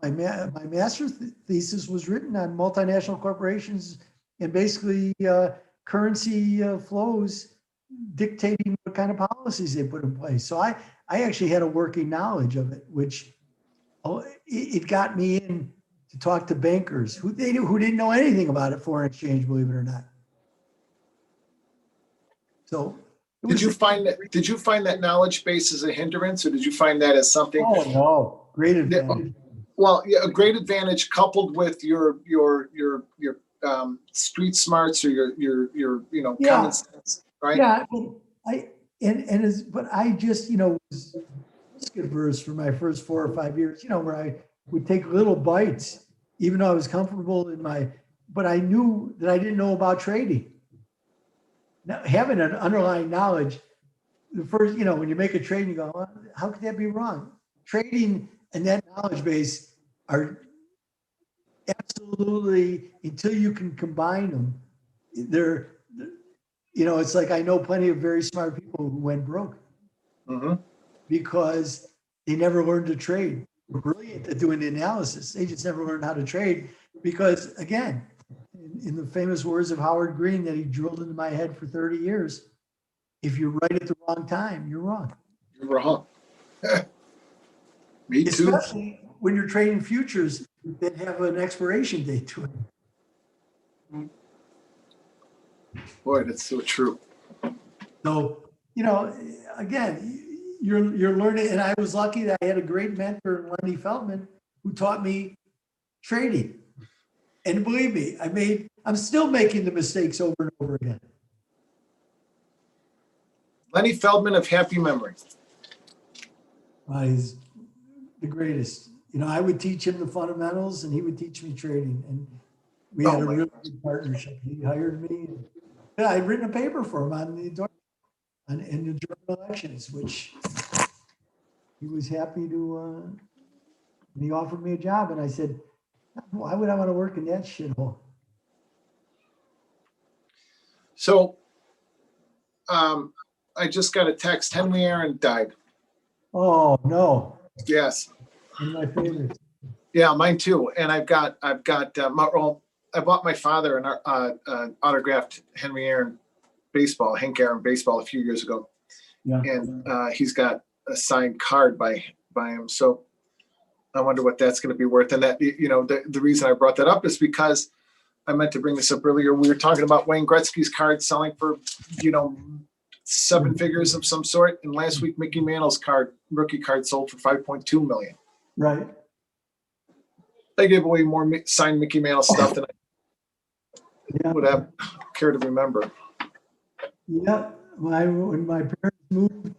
my master's thesis was written on multinational corporations and basically currency flows dictating what kind of policies they put in place. So I actually had a working knowledge of it, which it got me in to talk to bankers who didn't know anything about it, foreign exchange, believe it or not. So Did you find that knowledge base as a hindrance, or did you find that as something? Oh, no, great advantage. Well, yeah, a great advantage coupled with your street smarts or your Yeah. common sense, right? Yeah, but I just, was risk adverse for my first 4 or 5 years, where I would take little bites, even though I was comfortable but I knew that I didn't know about trading. Now, having an underlying knowledge, the first, when you make a trade, you go, well, how could that be wrong? Trading and that knowledge base are absolutely, until you can combine them, it's like I know plenty of very smart people who went broke because they never learned to trade. They're brilliant at doing the analysis. They just never learned how to trade because, again, in the famous words of Howard Green that he drilled into my head for 30 years, if you're right at the wrong time, you're wrong. You're wrong. Me too. Especially when you're trading futures that have an expiration date to it. Boy, that's so true. So, again, you're learning, and I was lucky that I had a great mentor, Lenny Feldman, who taught me trading. And believe me, I'm still making the mistakes over and over again. Lenny Feldman of happy memory. He's the greatest. I would teach him the fundamentals and he would teach me trading. And we had a really good partnership. He hired me. I'd written a paper for him in the German elections, which he was happy to, and he offered me a job. And I said, why would I want to work in that shithole? So I just got a text. Henry Aaron died. Oh, no. Yes. One of my favorites. Yeah, mine too. And I bought my father an autographed Henry Aaron Hank Aaron baseball a few years ago. Yeah. And he's got a signed card by him. So I wonder what that's going to be worth. And that, the reason I brought that up is because I meant to bring this up earlier. We were talking about Wayne Gretzky's card selling for, 7 figures of some sort. And last week, Mickey Mantle's rookie card sold for $5.2 million. Right. They gave away more signed Mickey Mantle stuff than I would have cared to remember. Yeah. When my parents moved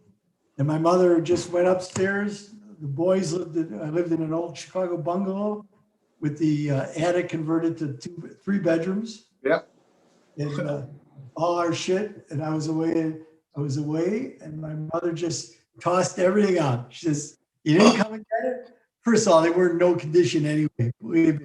and my mother just went upstairs, the boys I lived in an old Chicago bungalow with the attic converted to 3 bedrooms. Yep. And all our shit. And I was away, and my mother just tossed everything out. She says, "You didn't come and get it?" First of all, they were in no condition anyway. We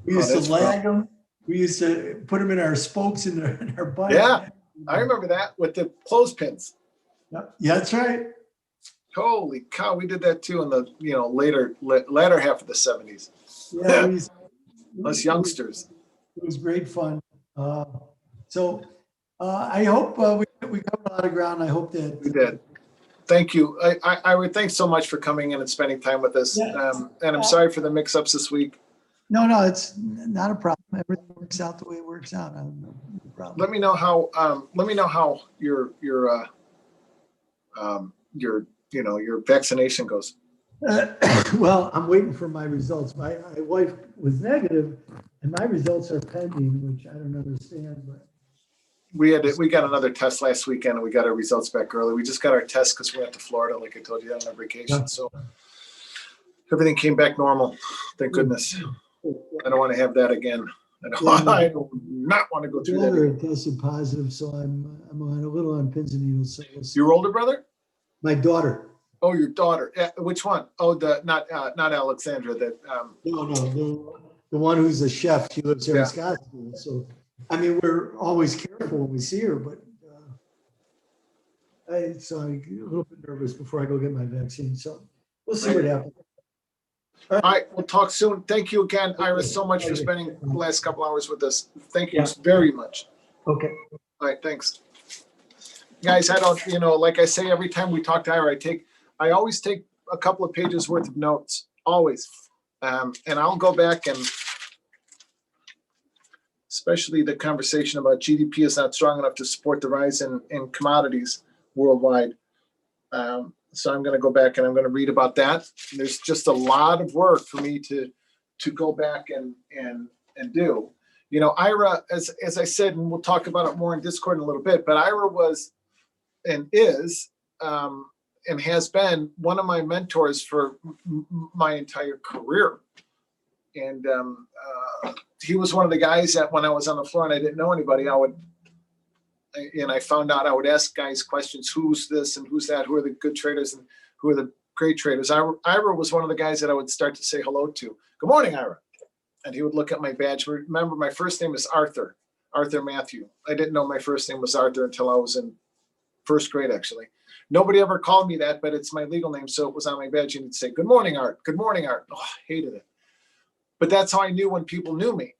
used to lag them. We used to put them in our spokes in our bike. Yeah, I remember that with the clothespins. Yeah, that's right. Holy cow, we did that too in the latter half of the 70s. Yeah, Us youngsters. It was great fun. I hope we covered a lot of ground. I hope that we did. Thank you. I would thank so much for coming in and spending time with us. Yeah. And I'm sorry for the mix-ups this week. No, it's not a problem. Everything works out the way it works out. No problem. Let me know how your vaccination goes. Well, I'm waiting for my results. My wife was negative, and my results are pending, which I don't understand. But we got another test last weekend, and we got our results back early. We just got our test because we went to Florida, like I told you, on our vacation. Yeah. So everything came back normal. Thank goodness. I don't want to have that again. I do not want to go through that again. Tested positive, so I'm a little on pins and needles. So Your older brother? My daughter. Oh, your daughter. Which one? Oh, not Alexandra. That No, the one who's a chef. She lives here in Scottsdale. So, we're always careful when we see her, but I'm a little bit nervous before I go get my vaccine. So we'll see what happens. All right, we'll talk soon. Thank you again, Iris, so much for spending the last couple hours with us. Thank you very much. Okay. All right, thanks. Guys, I don't, like I say, every time we talk to Ira, I always take a couple of pages worth of notes, always. And I'll go back and especially the conversation about GDP is not strong enough to support the rise in commodities worldwide. So I'm going to go back and I'm going to read about that. And there's just a lot of work for me to go back and do. You know, Ira, as I said, and we'll talk about it more in Discord in a little bit, but Ira was and is and has been one of my mentors for my entire career. And he was one of the guys that when I was on the floor and I didn't know anybody, I found out I would ask guys questions, who's this and who's that, who are the good traders and who are the great traders. Ira was one of the guys that I would start to say hello to. Good morning, Ira. And he would look at my badge. Remember, my first name is Arthur Matthew. I didn't know my first name was Arthur until I was in first grade, actually. Nobody ever called me that, but it's my legal name, so it was on my badge. And he'd say, good morning, Art. Good morning, Art. Oh, I hated it. But that's how I knew when people knew me,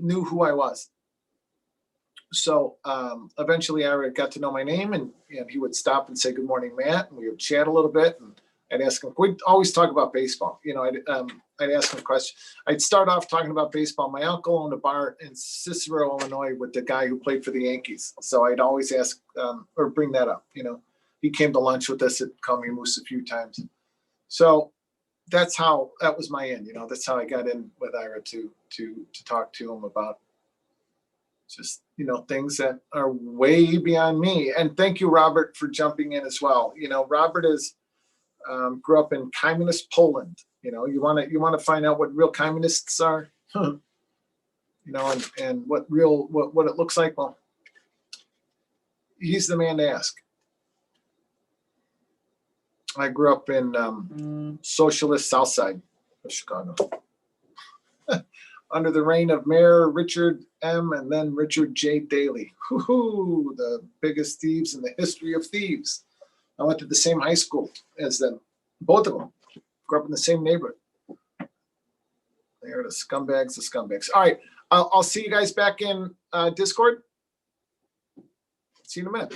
knew who I was. So eventually Ira got to know my name, and he would stop and say, good morning, Matt. And we would chat a little bit, and I'd ask him, we'd always talk about baseball. You know, I'd ask him a question. I'd start off talking about baseball. My uncle owned a bar in Cicero, Illinois with the guy who played for the Yankees. So I'd always ask or bring that up. You know, he came to lunch with us at Call Me Moose a few times. So that was my end. You know, that's how I got in with Ira to talk to him about just, you know, things that are way beyond me. And thank you, Robert, for jumping in as well. You know, Robert grew up in communist Poland. You know, you want to find out what real communists are, you know, and what it looks like. Well, he's the man to ask. I grew up in socialist South Side of Chicago, under the reign of Mayor Richard M. and then Richard J. Daley, the biggest thieves in the history of thieves. I went to the same high school as them, both of them. Grew up in the same neighborhood. They are the scumbags, All right, I'll see you guys back in Discord. See you in a minute.